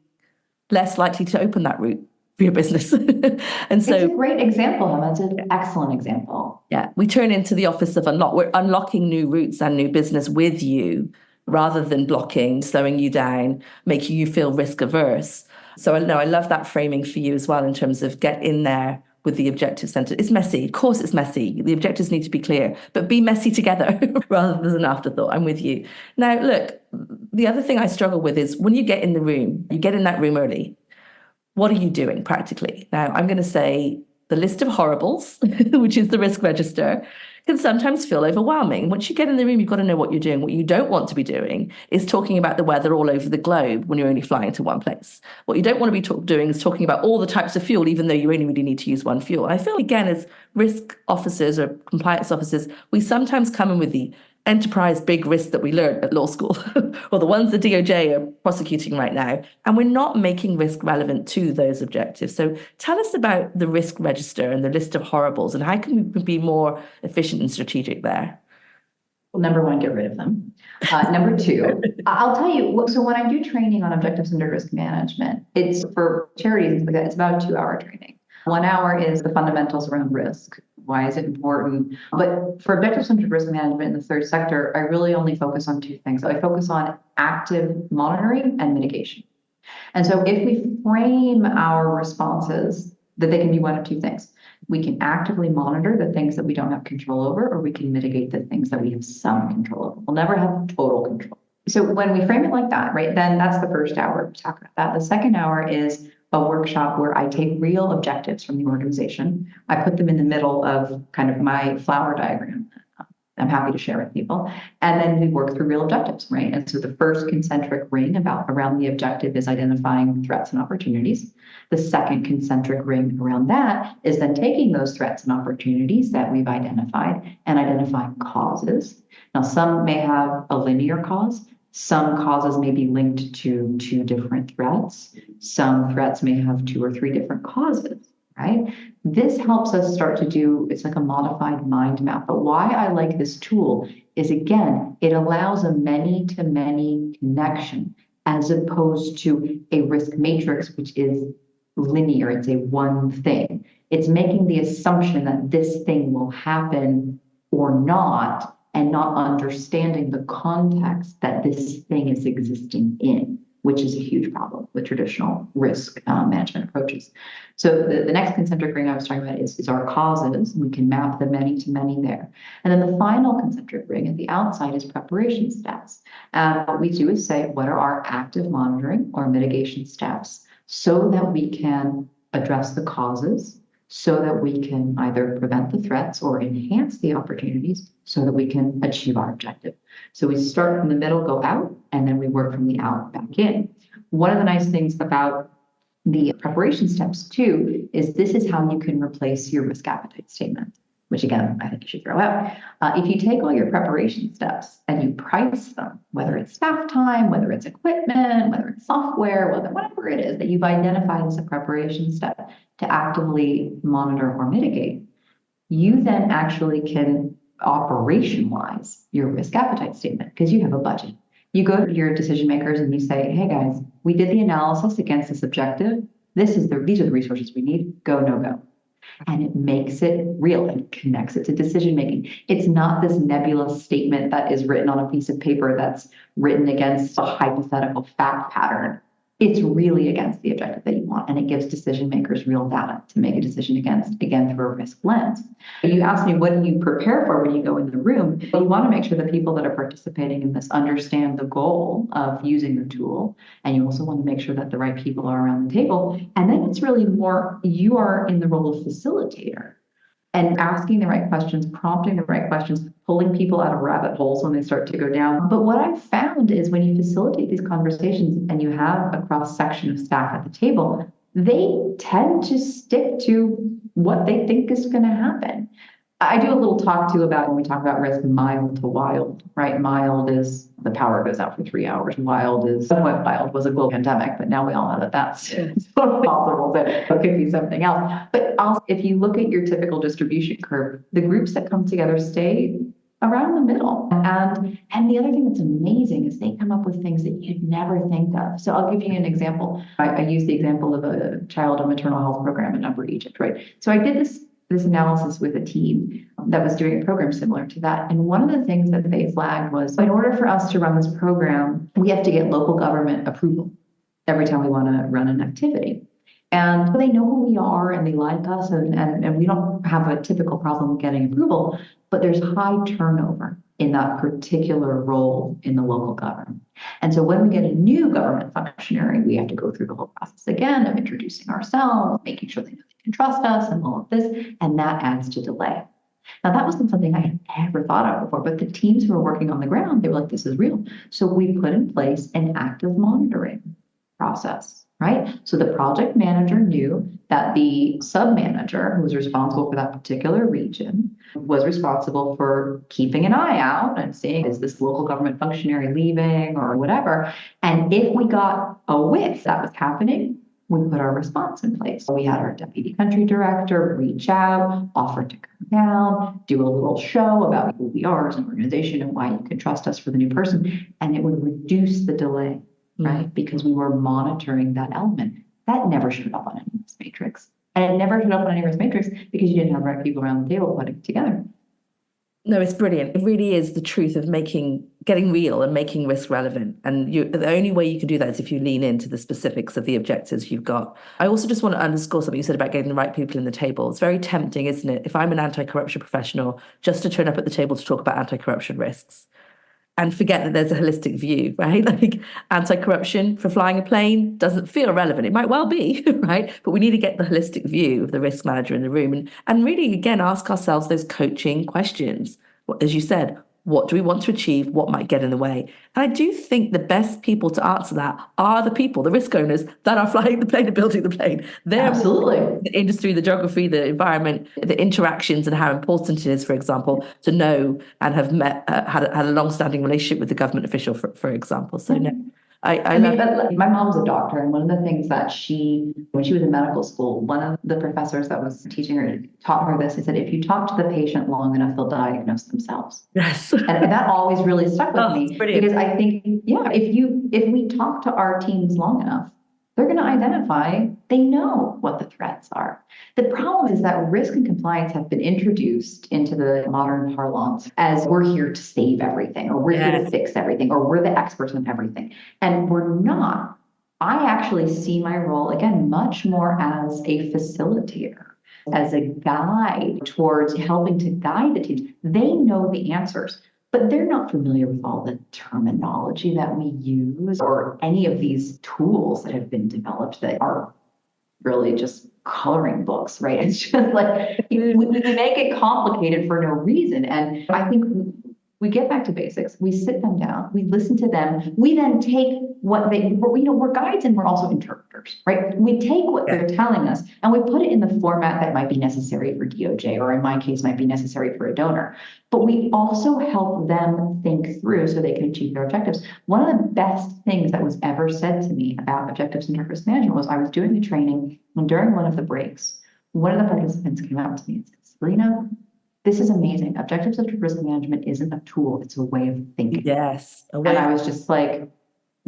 less likely to open that route for your business. And so it's a great example, Hemma. It's an excellent example. Yeah, we turn into the office of unlock. We're unlocking new routes and new business with you rather than blocking, slowing you down, making you feel risk averse. So I love that framing for you as well in terms of get in there with the objective center. It's messy. Of course it's messy. The objectives need to be clear, but be messy together rather than an afterthought. I'm with you. Now, look, the other thing I struggle with is when you get in the room, you get in that room early. What are you doing practically? Now, I'm going to say the list of horribles, which is the risk register, can sometimes feel overwhelming. Once you get in the room, you've got to know what you're doing. What you don't want to be doing is talking about the weather all over the globe when you're only flying to one place. What you don't want to be doing is talking about all the types of fuel, even though you only really need to use one fuel. I feel, again, as risk officers or compliance officers, we sometimes come in with the enterprise big risk that we learned at law school, or the ones the DOJ are prosecuting right now, and we're not making risk relevant to those objectives. So tell us about the risk register and the list of horribles, and how can we be more efficient and strategic there? Well, number one, get rid of them. Number two, I'll tell you, so when I do training on objective-centered risk management, it's for charities, it's about a 2-hour training. 1 hour is the fundamentals around risk. Why is it important? But for objective-centered risk management in the third sector, I really only focus on two things. I focus on active monitoring and mitigation. And so if we frame our responses that they can be one of two things, we can actively monitor the things that we don't have control over, or we can mitigate the things that we have some control over. We'll never have total control. So when we frame it like that, right, then that's the first hour. We talk about that. The second hour is a workshop where I take real objectives from the organization. I put them in the middle of kind of my flower diagram. I'm happy to share with people. And then we work through real objectives, right? And so the first concentric ring around the objective is identifying threats and opportunities. The second concentric ring around that is then taking those threats and opportunities that we've identified and identifying causes. Now, some may have a linear cause. Some causes may be linked to two different threats. Some threats may have two or three different causes, right? This helps us start to do, it's like a modified mind map. But why I like this tool is, again, it allows a many-to-many connection as opposed to a risk matrix, which is linear. It's a one thing. It's making the assumption that this thing will happen or not, and not understanding the context that this thing is existing in, which is a huge problem with traditional risk management approaches. So the next concentric ring I was talking about is our causes. We can map the many to many there. And then the final concentric ring at the outside is preparation steps. What we do is say, what are our active monitoring or mitigation steps so that we can address the causes, so that we can either prevent the threats or enhance the opportunities so that we can achieve our objective. So we start from the middle, go out, and then we work from the out back in. One of the nice things about the preparation steps too is this is how you can replace your risk appetite statement, which again, I think you should throw out. If you take all your preparation steps and you price them, whether it's staff time, whether it's equipment, whether it's software, whatever it is that you've identified as a preparation step to actively monitor or mitigate, you then actually can operationalize your risk appetite statement because you have a budget. You go to your decision makers and you say, hey guys, we did the analysis against this objective. These are the resources we need, go, no go. And it makes it real and connects it to decision making. It's not this nebulous statement that is written on a piece of paper that's written against a hypothetical fact pattern. It's really against the objective that you want, and it gives decision makers real data to make a decision against, again, through a risk lens. You asked me, what do you prepare for when you go in the room? You want to make sure the people that are participating in this understand the goal of using the tool, and you also want to make sure that the right people are around the table. And then it's really more, you are in the role of facilitator and asking the right questions, prompting the right questions, pulling people out of rabbit holes when they start to go down. But what I've found is when you facilitate these conversations and you have a cross-section of staff at the table, they tend to stick to what they think is going to happen. I do a little talk too about when we talk about risk, mild to wild, right? Mild is the power goes out for 3 hours. Wild is somewhat wild was a global pandemic, but now we all know that that's totally possible. That it could be something else. But also, if you look at your typical distribution curve, the groups that come together stay around the middle. And the other thing that's amazing is they come up with things that you'd never think of. So I'll give you an example. I use the example of a child and maternal health program in Upper Egypt, right? So I did this analysis with a team that was doing a program similar to that. And one of the things that they flagged was, in order for us to run this program, we have to get local government approval every time we want to run an activity. And they know who we are and they like us, and we don't have a typical problem getting approval, but there's high turnover in that particular role in the local government. And so when we get a new government functionary, we have to go through the whole process again of introducing ourselves, making sure they know they can trust us and all of this, and that adds to delay. Now, that wasn't something I had ever thought of before, but the teams who were working on the ground, they were like, this is real. So we put in place an active monitoring process, right? So the project manager knew that the sub-manager who was responsible for that particular region was responsible for keeping an eye out and seeing, is this local government functionary leaving or whatever? And if we got a whiff that was happening, we put our response in place. We had our deputy country director reach out, offer to come down, do a little show about who we are as an organization and why you can trust us for the new person. And it would reduce the delay, right? Because we were monitoring that element. That never showed up on any risk matrix. And it never showed up on any risk matrix because you didn't have the right people around the table putting it together. No, it's brilliant. It really is the truth of getting real and making risk relevant. And the only way you can do that is if you lean into the specifics of the objectives you've got. I also just want to underscore something you said about getting the right people in the table. It's very tempting, isn't it? If I'm an anti-corruption professional, just to turn up at the table to talk about anti-corruption risks and forget that there's a holistic view, right? Like anti-corruption for flying a plane doesn't feel relevant. It might well be, right? But we need to get the holistic view of the risk manager in the room and really, again, ask ourselves those coaching questions. As you said, what do we want to achieve? What might get in the way? And I do think the best people to answer that are the people, the risk owners that are flying the plane and building the plane. They're absolutely the industry, the geography, the environment, the interactions, and how important it is, for example, to know and have had a long-standing relationship with the government official, for example. So no. I mean, but my mom's a doctor, and one of the things that when she was in medical school, one of the professors that was teaching her taught her this. He said, if you talk to the patient long enough, they'll diagnose themselves. Yes. And that always really stuck with me because I think, if we talk to our teams long enough, they're going to identify, they know what the threats are. The problem is that risk and compliance have been introduced into the modern parlance as we're here to save everything, or we're here to fix everything, or we're the experts on everything. And we're not. I actually see my role, again, much more as a facilitator, as a guide towards helping to guide the teams. They know the answers, but they're not familiar with all the terminology that we use or any of these tools that have been developed that are really just coloring books, right? It's just like we make it complicated for no reason. And I think we get back to basics. We sit them down. We listen to them. We then take we're guides and we're also interpreters, right? We take what they're telling us and we put it in the format that might be necessary for DOJ, or in my case, might be necessary for a donor. But we also help them think through so they can achieve their objectives. One of the best things that was ever said to me about objectives and risk management was I was doing a training, and during one of the breaks, one of the participants came out to me and said, Sabrina, this is amazing. Objectives of risk management isn't a tool, it's a way of thinking. Yes. And I was just like,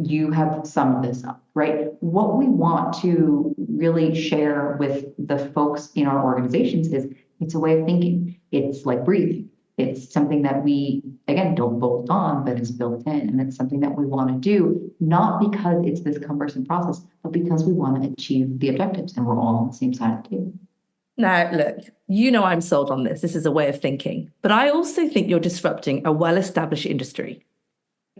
you have summed this up, right? What we want to really share with the folks in our organizations is it's a way of thinking. It's like breathing. It's something that we, again, don't bolt on, but is built in. And it's something that we want to do, not because it's this cumbersome process, but because we want to achieve the objectives and we're all on the same side of the table. Now, look, I'm sold on this. This is a way of thinking. But I also think you're disrupting a well-established industry.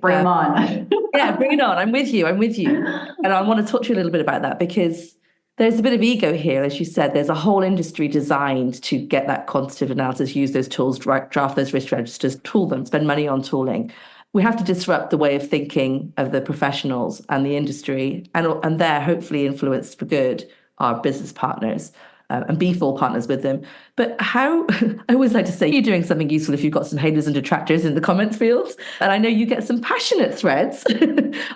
Bring them on. Yeah, bring it on. I'm with you. And I want to talk to you a little bit about that because there's a bit of ego here. As you said, there's a whole industry designed to get that quantitative analysis, use those tools, draft those risk registers, tool them, spend money on tooling. We have to disrupt the way of thinking of the professionals and the industry, and there hopefully influence for good our business partners. And be full partners with them. But how, I always like to say, you're doing something useful if you've got some haters and detractors in the comments fields. And I know you get some passionate threads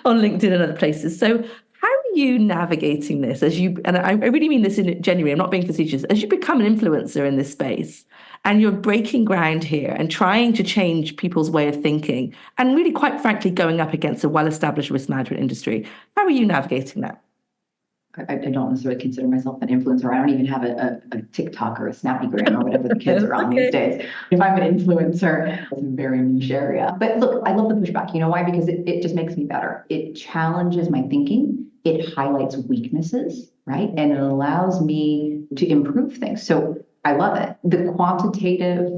on LinkedIn and other places. So how are you navigating this and I really mean this in genuinely, I'm not being facetious, as you become an influencer in this space and you're breaking ground here and trying to change people's way of thinking and really, quite frankly, going up against a well-established risk management industry, how are you navigating that? I don't necessarily consider myself an influencer. I don't even have a TikTok or a Snappygram or whatever the kids are on these days. If I'm an influencer, it's a very niche area. But look, I love the pushback. You know why? Because it just makes me better. It challenges my thinking. It highlights weaknesses, right? And it allows me to improve things. So I love it. The quantitative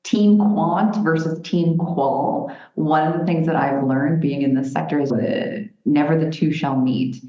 team quant versus team qual. One of the things that I've learned being in this sector is never the two shall meet,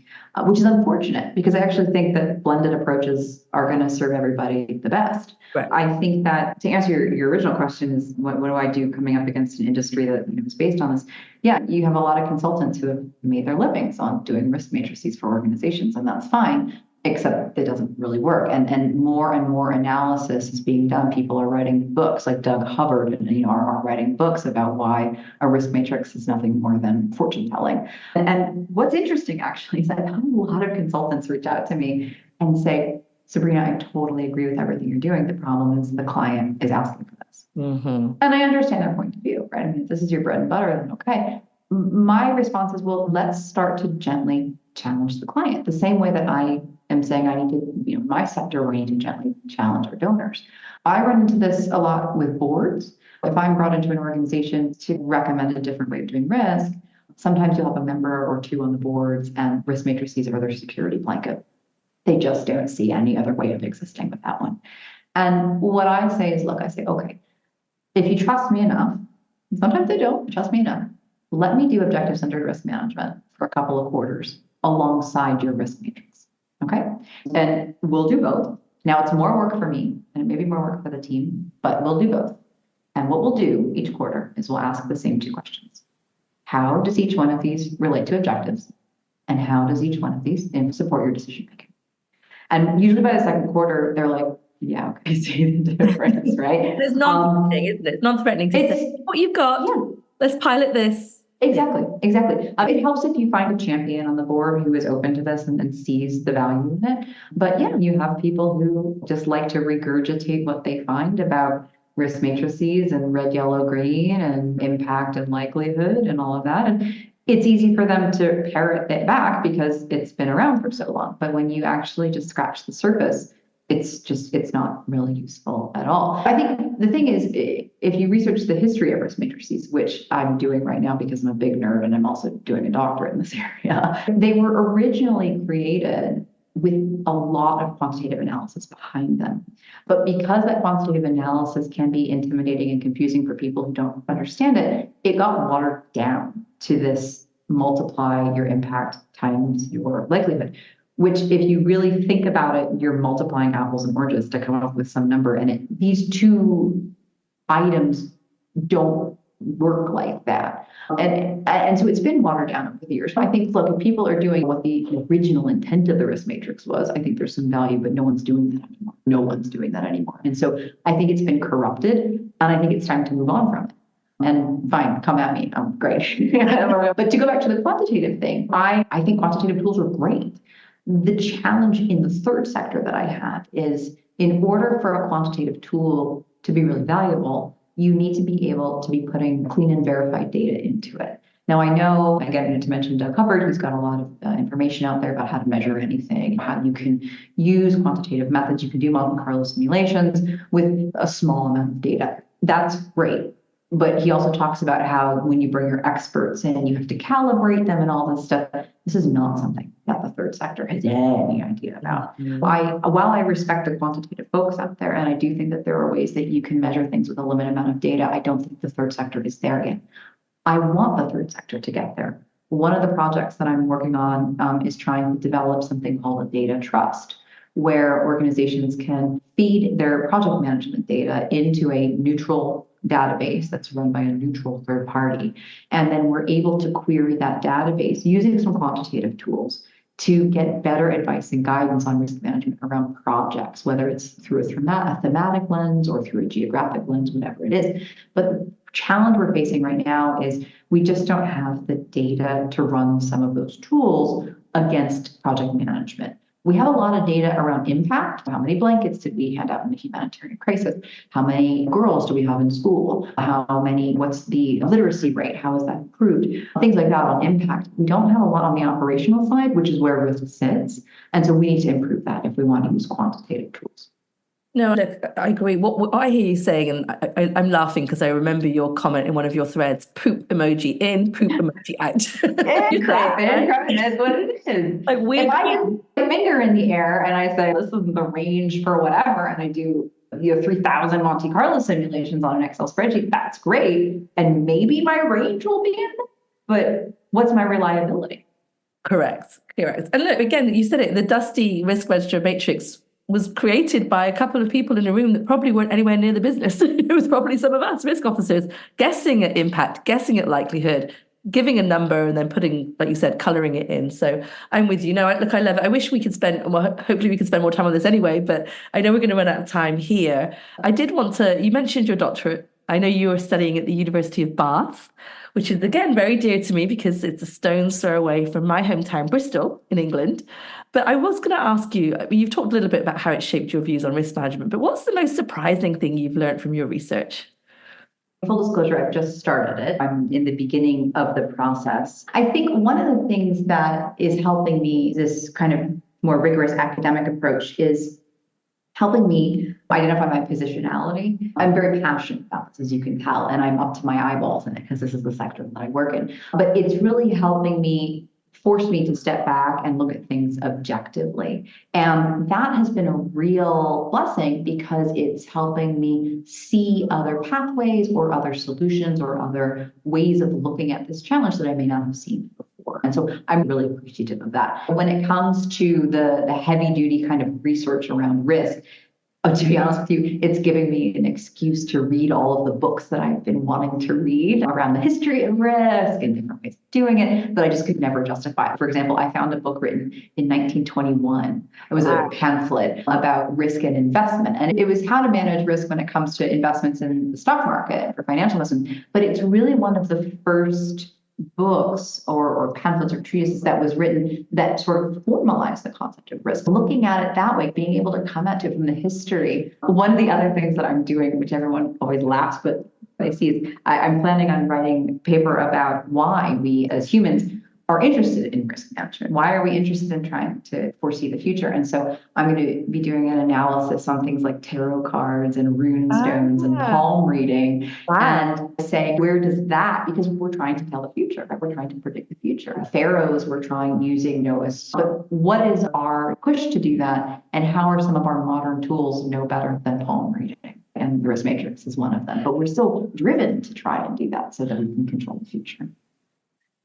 which is unfortunate because I actually think that blended approaches are going to serve everybody the best. Right. I think that to answer your original question is what do I do coming up against an industry that is based on this? Yeah, you have a lot of consultants who have made their livings on doing risk matrices for organizations, and that's fine. Except it doesn't really work. And more analysis is being done. People are writing books like Doug Hubbard and are writing books about why a risk matrix is nothing more than fortune telling. And what's interesting actually is I've had a lot of consultants reach out to me and say, Sabrina, I totally agree with everything you're doing. The problem is the client is asking for this. Mm-hmm. And I understand their point of view, right? I mean, if this is your bread and butter, then okay. My response is, well, let's start to gently challenge the client the same way that I am saying I need to, in my sector, we need to gently challenge our donors. I run into this a lot with boards. If I'm brought into an organization to recommend a different way of doing risk, sometimes you'll have a member or two on the boards and risk matrices are their security blanket. They just don't see any other way of existing with that one. And what I say is, look, I say, okay, if you trust me enough, sometimes they don't trust me enough, let me do objective-centered risk management for a couple of quarters alongside your risk matrix, okay? And we'll do both. Now, it's more work for me, and it may be more work for the team, but we'll do both. And what we'll do each quarter is we'll ask the same two questions. How does each one of these relate to objectives? And how does each one of these support your decision-making? And usually by the second quarter, they're like, yeah, okay, I see the difference, right? It's non-threatening, isn't it? It's non-threatening to say, what you've got, let's pilot this. Exactly. It helps if you find a champion on the board who is open to this and sees the value in it. But yeah, you have people who just like to regurgitate what they find about risk matrices and red, yellow, green and impact and likelihood and all of that. And it's easy for them to parrot it back because it's been around for so long. But when you actually just scratch the surface, it's not really useful at all. I think the thing is, if you research the history of risk matrices, which I'm doing right now because I'm a big nerd and I'm also doing a doctorate in this area, they were originally created with a lot of quantitative analysis behind them. But because that quantitative analysis can be intimidating and confusing for people who don't understand it, it got watered down to this multiply your impact times your likelihood, which if you really think about it, you're multiplying apples and oranges to come up with some number. And these two items don't work like that. And so it's been watered down over the years. I think, look, if people are doing what the original intent of the risk matrix was, I think there's some value, but no one's doing that anymore. No one's doing that anymore. And so I think it's been corrupted, and I think it's time to move on from it. And fine, come at me. I'm great. But to go back to the quantitative thing, I think quantitative tools are great. The challenge in the third sector that I have is, in order for a quantitative tool to be really valuable, you need to be able to be putting clean and verified data into it. Now, I know, again, to mention Doug Hubbard, who's got a lot of information out there about how to measure anything, how you can use quantitative methods. You can do Monte Carlo simulations with a small amount of data. That's great. But he also talks about how when you bring your experts in, you have to calibrate them and all this stuff. This is not something that the third sector has any idea about. While I respect the quantitative folks out there, and I do think that there are ways that you can measure things with a limited amount of data, I don't think the third sector is there yet. I want the third sector to get there. One of the projects that I'm working on is trying to develop something called a data trust, where organizations can feed their project management data into a neutral database that's run by a neutral third party. And then we're able to query that database using some quantitative tools to get better advice and guidance on risk management around projects, whether it's through a thematic lens or through a geographic lens, whatever it is. But the challenge we're facing right now is we just don't have the data to run some of those tools against project management. We have a lot of data around impact. How many blankets did we hand out in the humanitarian crisis? How many girls do we have in school? What's the literacy rate? How is that improved? Things like that on impact. We don't have a lot on the operational side, which is where risk sits. And so we need to improve that if we want to use quantitative tools. No, look, I agree. What I hear you saying, and I'm laughing because I remember your comment in one of your threads, poop emoji in, poop emoji out. Crap is what it is. Like if I put my finger in the air and I say, this is the range for whatever, and I do 3,000 Monte Carlo simulations on an Excel spreadsheet, that's great. And maybe my range will be in, but what's my reliability? Correct. And look, again, you said it, the dusty risk register matrix was created by a couple of people in a room that probably weren't anywhere near the business. It was probably some of us risk officers guessing at impact, guessing at likelihood, giving a number and then putting, like you said, coloring it in. So I'm with you. No, look, I love it. I wish we could hopefully we could spend more time on this anyway, but I know we're going to run out of time here. I did want to, you mentioned your doctorate. I know you were studying at the University of Bath, which is, again, very dear to me because it's a stone's throw away from my hometown, Bristol, in England. But I was going to ask you, you've talked a little bit about how it shaped your views on risk management, but what's the most surprising thing you've learned from your research? Full disclosure, I've just started it. I'm in the beginning of the process. I think one of the things that is helping me is this kind of more rigorous academic approach is helping me identify my positionality. I'm very passionate about this, as you can tell, and I'm up to my eyeballs in it because this is the sector that I work in. But it's really helping me, force me to step back and look at things objectively. And that has been a real blessing because it's helping me see other pathways or other solutions or other ways of looking at this challenge that I may not have seen before. And so I'm really appreciative of that. When it comes to the heavy duty kind of research around risk, to be honest with you, it's giving me an excuse to read all of the books that I've been wanting to read around the history of risk and different ways of doing it, but I just could never justify it. For example, I found a book written in 1921. It was a pamphlet about risk and investment, and it was how to manage risk when it comes to investments in the stock market or financial investment. But it's really one of the first books or pamphlets or treatises that was written that sort of formalized the concept of risk. Looking at it that way, being able to come at it from the history. One of the other things that I'm doing, which everyone always laughs, but I see is I'm planning on writing a paper about why we as humans are interested in risk management. Why are we interested in trying to foresee the future? And so I'm going to be doing an analysis on things like tarot cards and rune stones and palm reading and saying, where does that, because we're trying to tell the future, right? We're trying to predict the future. Pharaohs were trying using Noah's. But what is our push to do that? And how are some of our modern tools no better than palm reading? And the risk matrix is one of them. But we're still driven to try and do that so that we can control the future.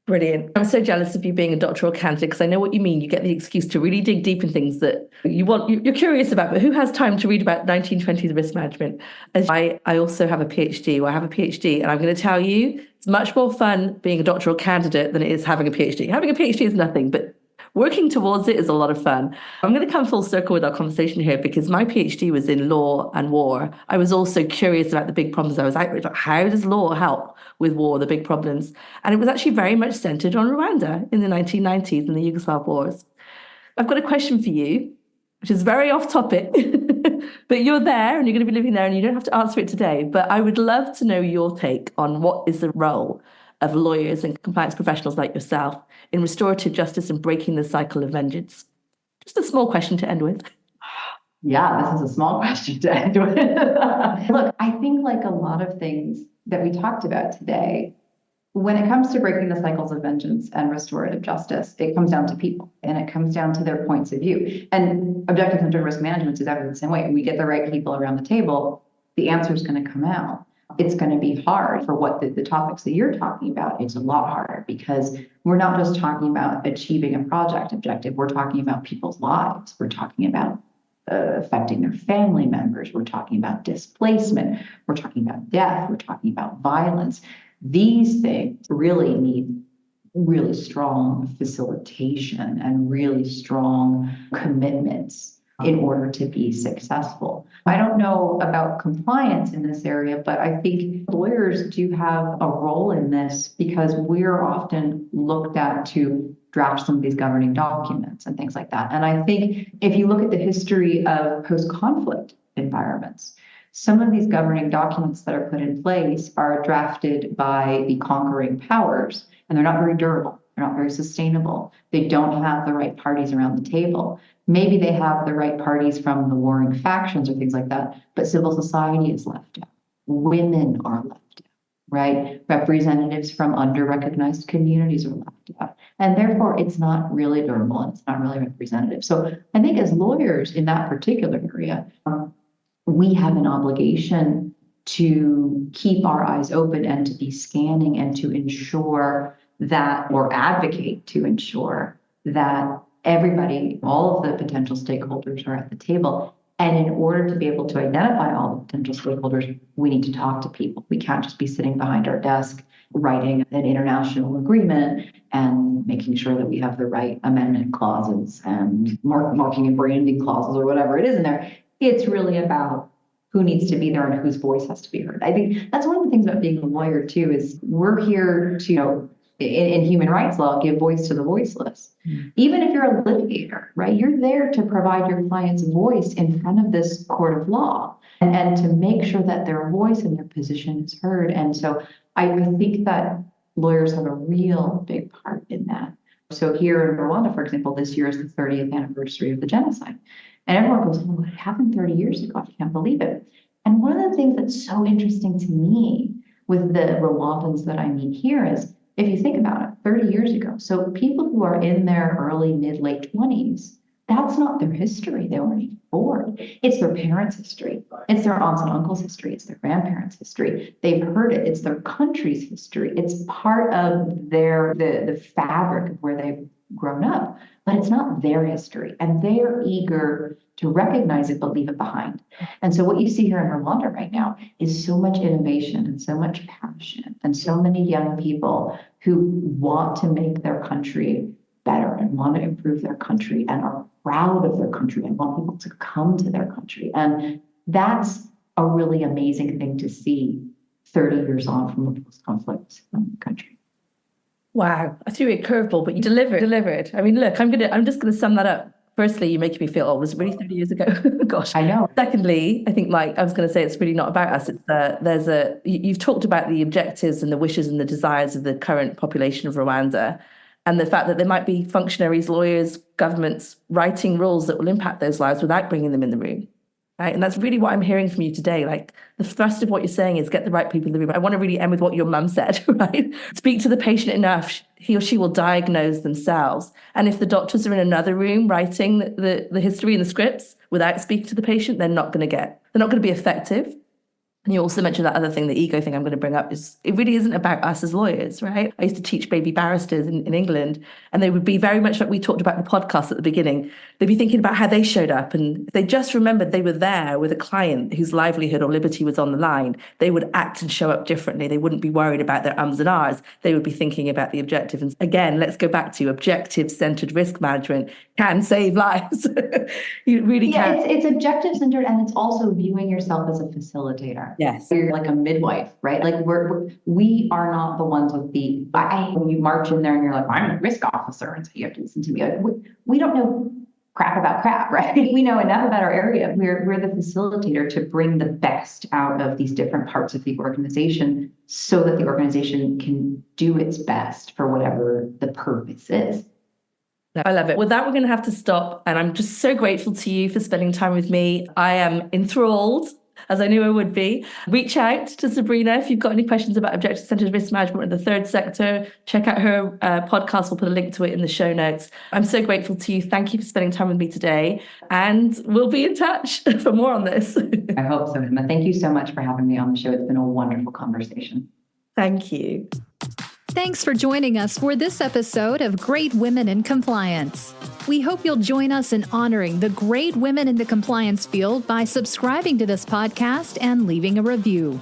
Brilliant. I'm so jealous of you being a doctoral candidate because I know what you mean. You get the excuse to really dig deep in things that you're curious about, but who has time to read about 1920s risk management? As I also have a PhD, or I have a PhD, and I'm going to tell you, it's much more fun being a doctoral candidate than it is having a PhD. Having a PhD is nothing, but working towards it is a lot of fun. I'm going to come full circle with our conversation here because my PhD was in law and war. I was also curious about the big problems. I was like, how does law help with war, the big problems? And it was actually very much centered on Rwanda in the 1990s and the Yugoslav wars. I've got a question for you, which is very off topic, but you're there and you're going to be living there and you don't have to answer it today. But I would love to know your take on what is the role of lawyers and compliance professionals like yourself in restorative justice and breaking the cycle of vengeance. Just a small question to end with. Yeah, this is a small question to end with. Look, I think like a lot of things that we talked about today, when it comes to breaking the cycles of vengeance and restorative justice, it comes down to people and it comes down to their points of view. And objective-centered risk management is exactly the same way. We get the right people around the table, the answer is going to come out. It's going to be hard for what the topics that you're talking about. It's a lot harder because we're not just talking about achieving a project objective. We're talking about people's lives. We're talking about affecting their family members. We're talking about displacement. We're talking about death. We're talking about violence. These things really need really strong facilitation and really strong commitments in order to be successful. I don't know about compliance in this area, but I think lawyers do have a role in this because we're often looked at to draft some of these governing documents and things like that. And I think if you look at the history of post-conflict environments, some of these governing documents that are put in place are drafted by the conquering powers, and they're not very durable. They're not very sustainable. They don't have the right parties around the table. Maybe they have the right parties from the warring factions or things like that, but civil society is left out. Women are left out, right? Representatives from under-recognized communities are left out. And therefore, it's not really durable and it's not really representative. So I think as lawyers in that particular area, we have an obligation to keep our eyes open and to be scanning and to ensure that, or advocate to ensure that everybody, all of the potential stakeholders are at the table. And in order to be able to identify all the potential stakeholders, we need to talk to people. We can't just be sitting behind our desk writing an international agreement and making sure that we have the right amendment clauses and marking and branding clauses or whatever it is in there. It's really about who needs to be there and whose voice has to be heard. I think that's one of the things about being a lawyer too, is we're here to, in human rights law, give voice to the voiceless. Even if you're a litigator, right? You're there to provide your client's voice in front of this court of law and to make sure that their voice and their position is heard. And so I think that lawyers have a real big part in that. So here in Rwanda, for example, this year is the 30th anniversary of the genocide. And everyone goes, oh, it happened 30 years ago. I can't believe it. And one of the things that's so interesting to me with the Rwandans that I meet here is, if you think about it, 30 years ago, so people who are in their early, mid, late 20s, that's not their history. They weren't even born. It's their parents' history. It's their aunts and uncles' history. It's their grandparents' history. They've heard it. It's their country's history. It's part of the fabric of where they've grown up, but it's not their history. And they're eager to recognize it, but leave it behind. And so what you see here in Rwanda right now is so much innovation and so much passion and so many young people who want to make their country better and want to improve their country and are proud of their country and want people to come to their country. And that's a really amazing thing to see 30 years on from the post-conflict country. Wow, I threw you a curveball, but you delivered. I mean, look, I'm just going to sum that up. Firstly, you make me feel, oh, was it really 30 years ago? Gosh. I know. Secondly, I think, Mike, I was going to say it's really not about us. It's you've talked about the objectives and the wishes and the desires of the current population of Rwanda, and the fact that there might be functionaries, lawyers, governments writing rules that will impact those lives without bringing them in the room. Right? And that's really what I'm hearing from you today. Like, the thrust of what you're saying is get the right people in the room. I want to really end with what your mum said, right? Speak to the patient enough, he or she will diagnose themselves. And if the doctors are in another room writing the history and the scripts without speaking to the patient, they're not going to be effective. And you also mentioned that other thing, the ego thing I'm going to bring up, is it really isn't about us as lawyers, right? I used to teach baby barristers in England, and they would be very much like we talked about in the podcast at the beginning. They'd be thinking about how they showed up, and if they just remembered they were there with a client whose livelihood or liberty was on the line, they would act and show up differently. They wouldn't be worried about their ums and ahs. They would be thinking about the objective. And again, let's go back to objective-centered risk management can save lives. You really can. It's objective-centered, and it's also viewing yourself as a facilitator. Yes. You're like a midwife, right? Like we are not the ones with when you march in there and you're like, I'm a risk officer, and so you have to listen to me. Like, we don't know crap about crap, right? We know enough about our area. We're the facilitator to bring the best out of these different parts of the organization so that the organization can do its best for whatever the purpose is. I love it. With that, we're going to have to stop. And I'm just so grateful to you for spending time with me. I am enthralled, as I knew I would be. Reach out to Sabrina if you've got any questions about objective-centered risk management in the third sector. Check out her podcast. We'll put a link to it in the show notes. I'm so grateful to you. Thank you for spending time with me today. And we'll be in touch for more on this. I hope so, Hemma. Thank you so much for having me on the show. It's been a wonderful conversation. Thank you. Thanks for joining us for this episode of Great Women in Compliance. We hope you'll join us in honoring the great women in the compliance field by subscribing to this podcast and leaving a review.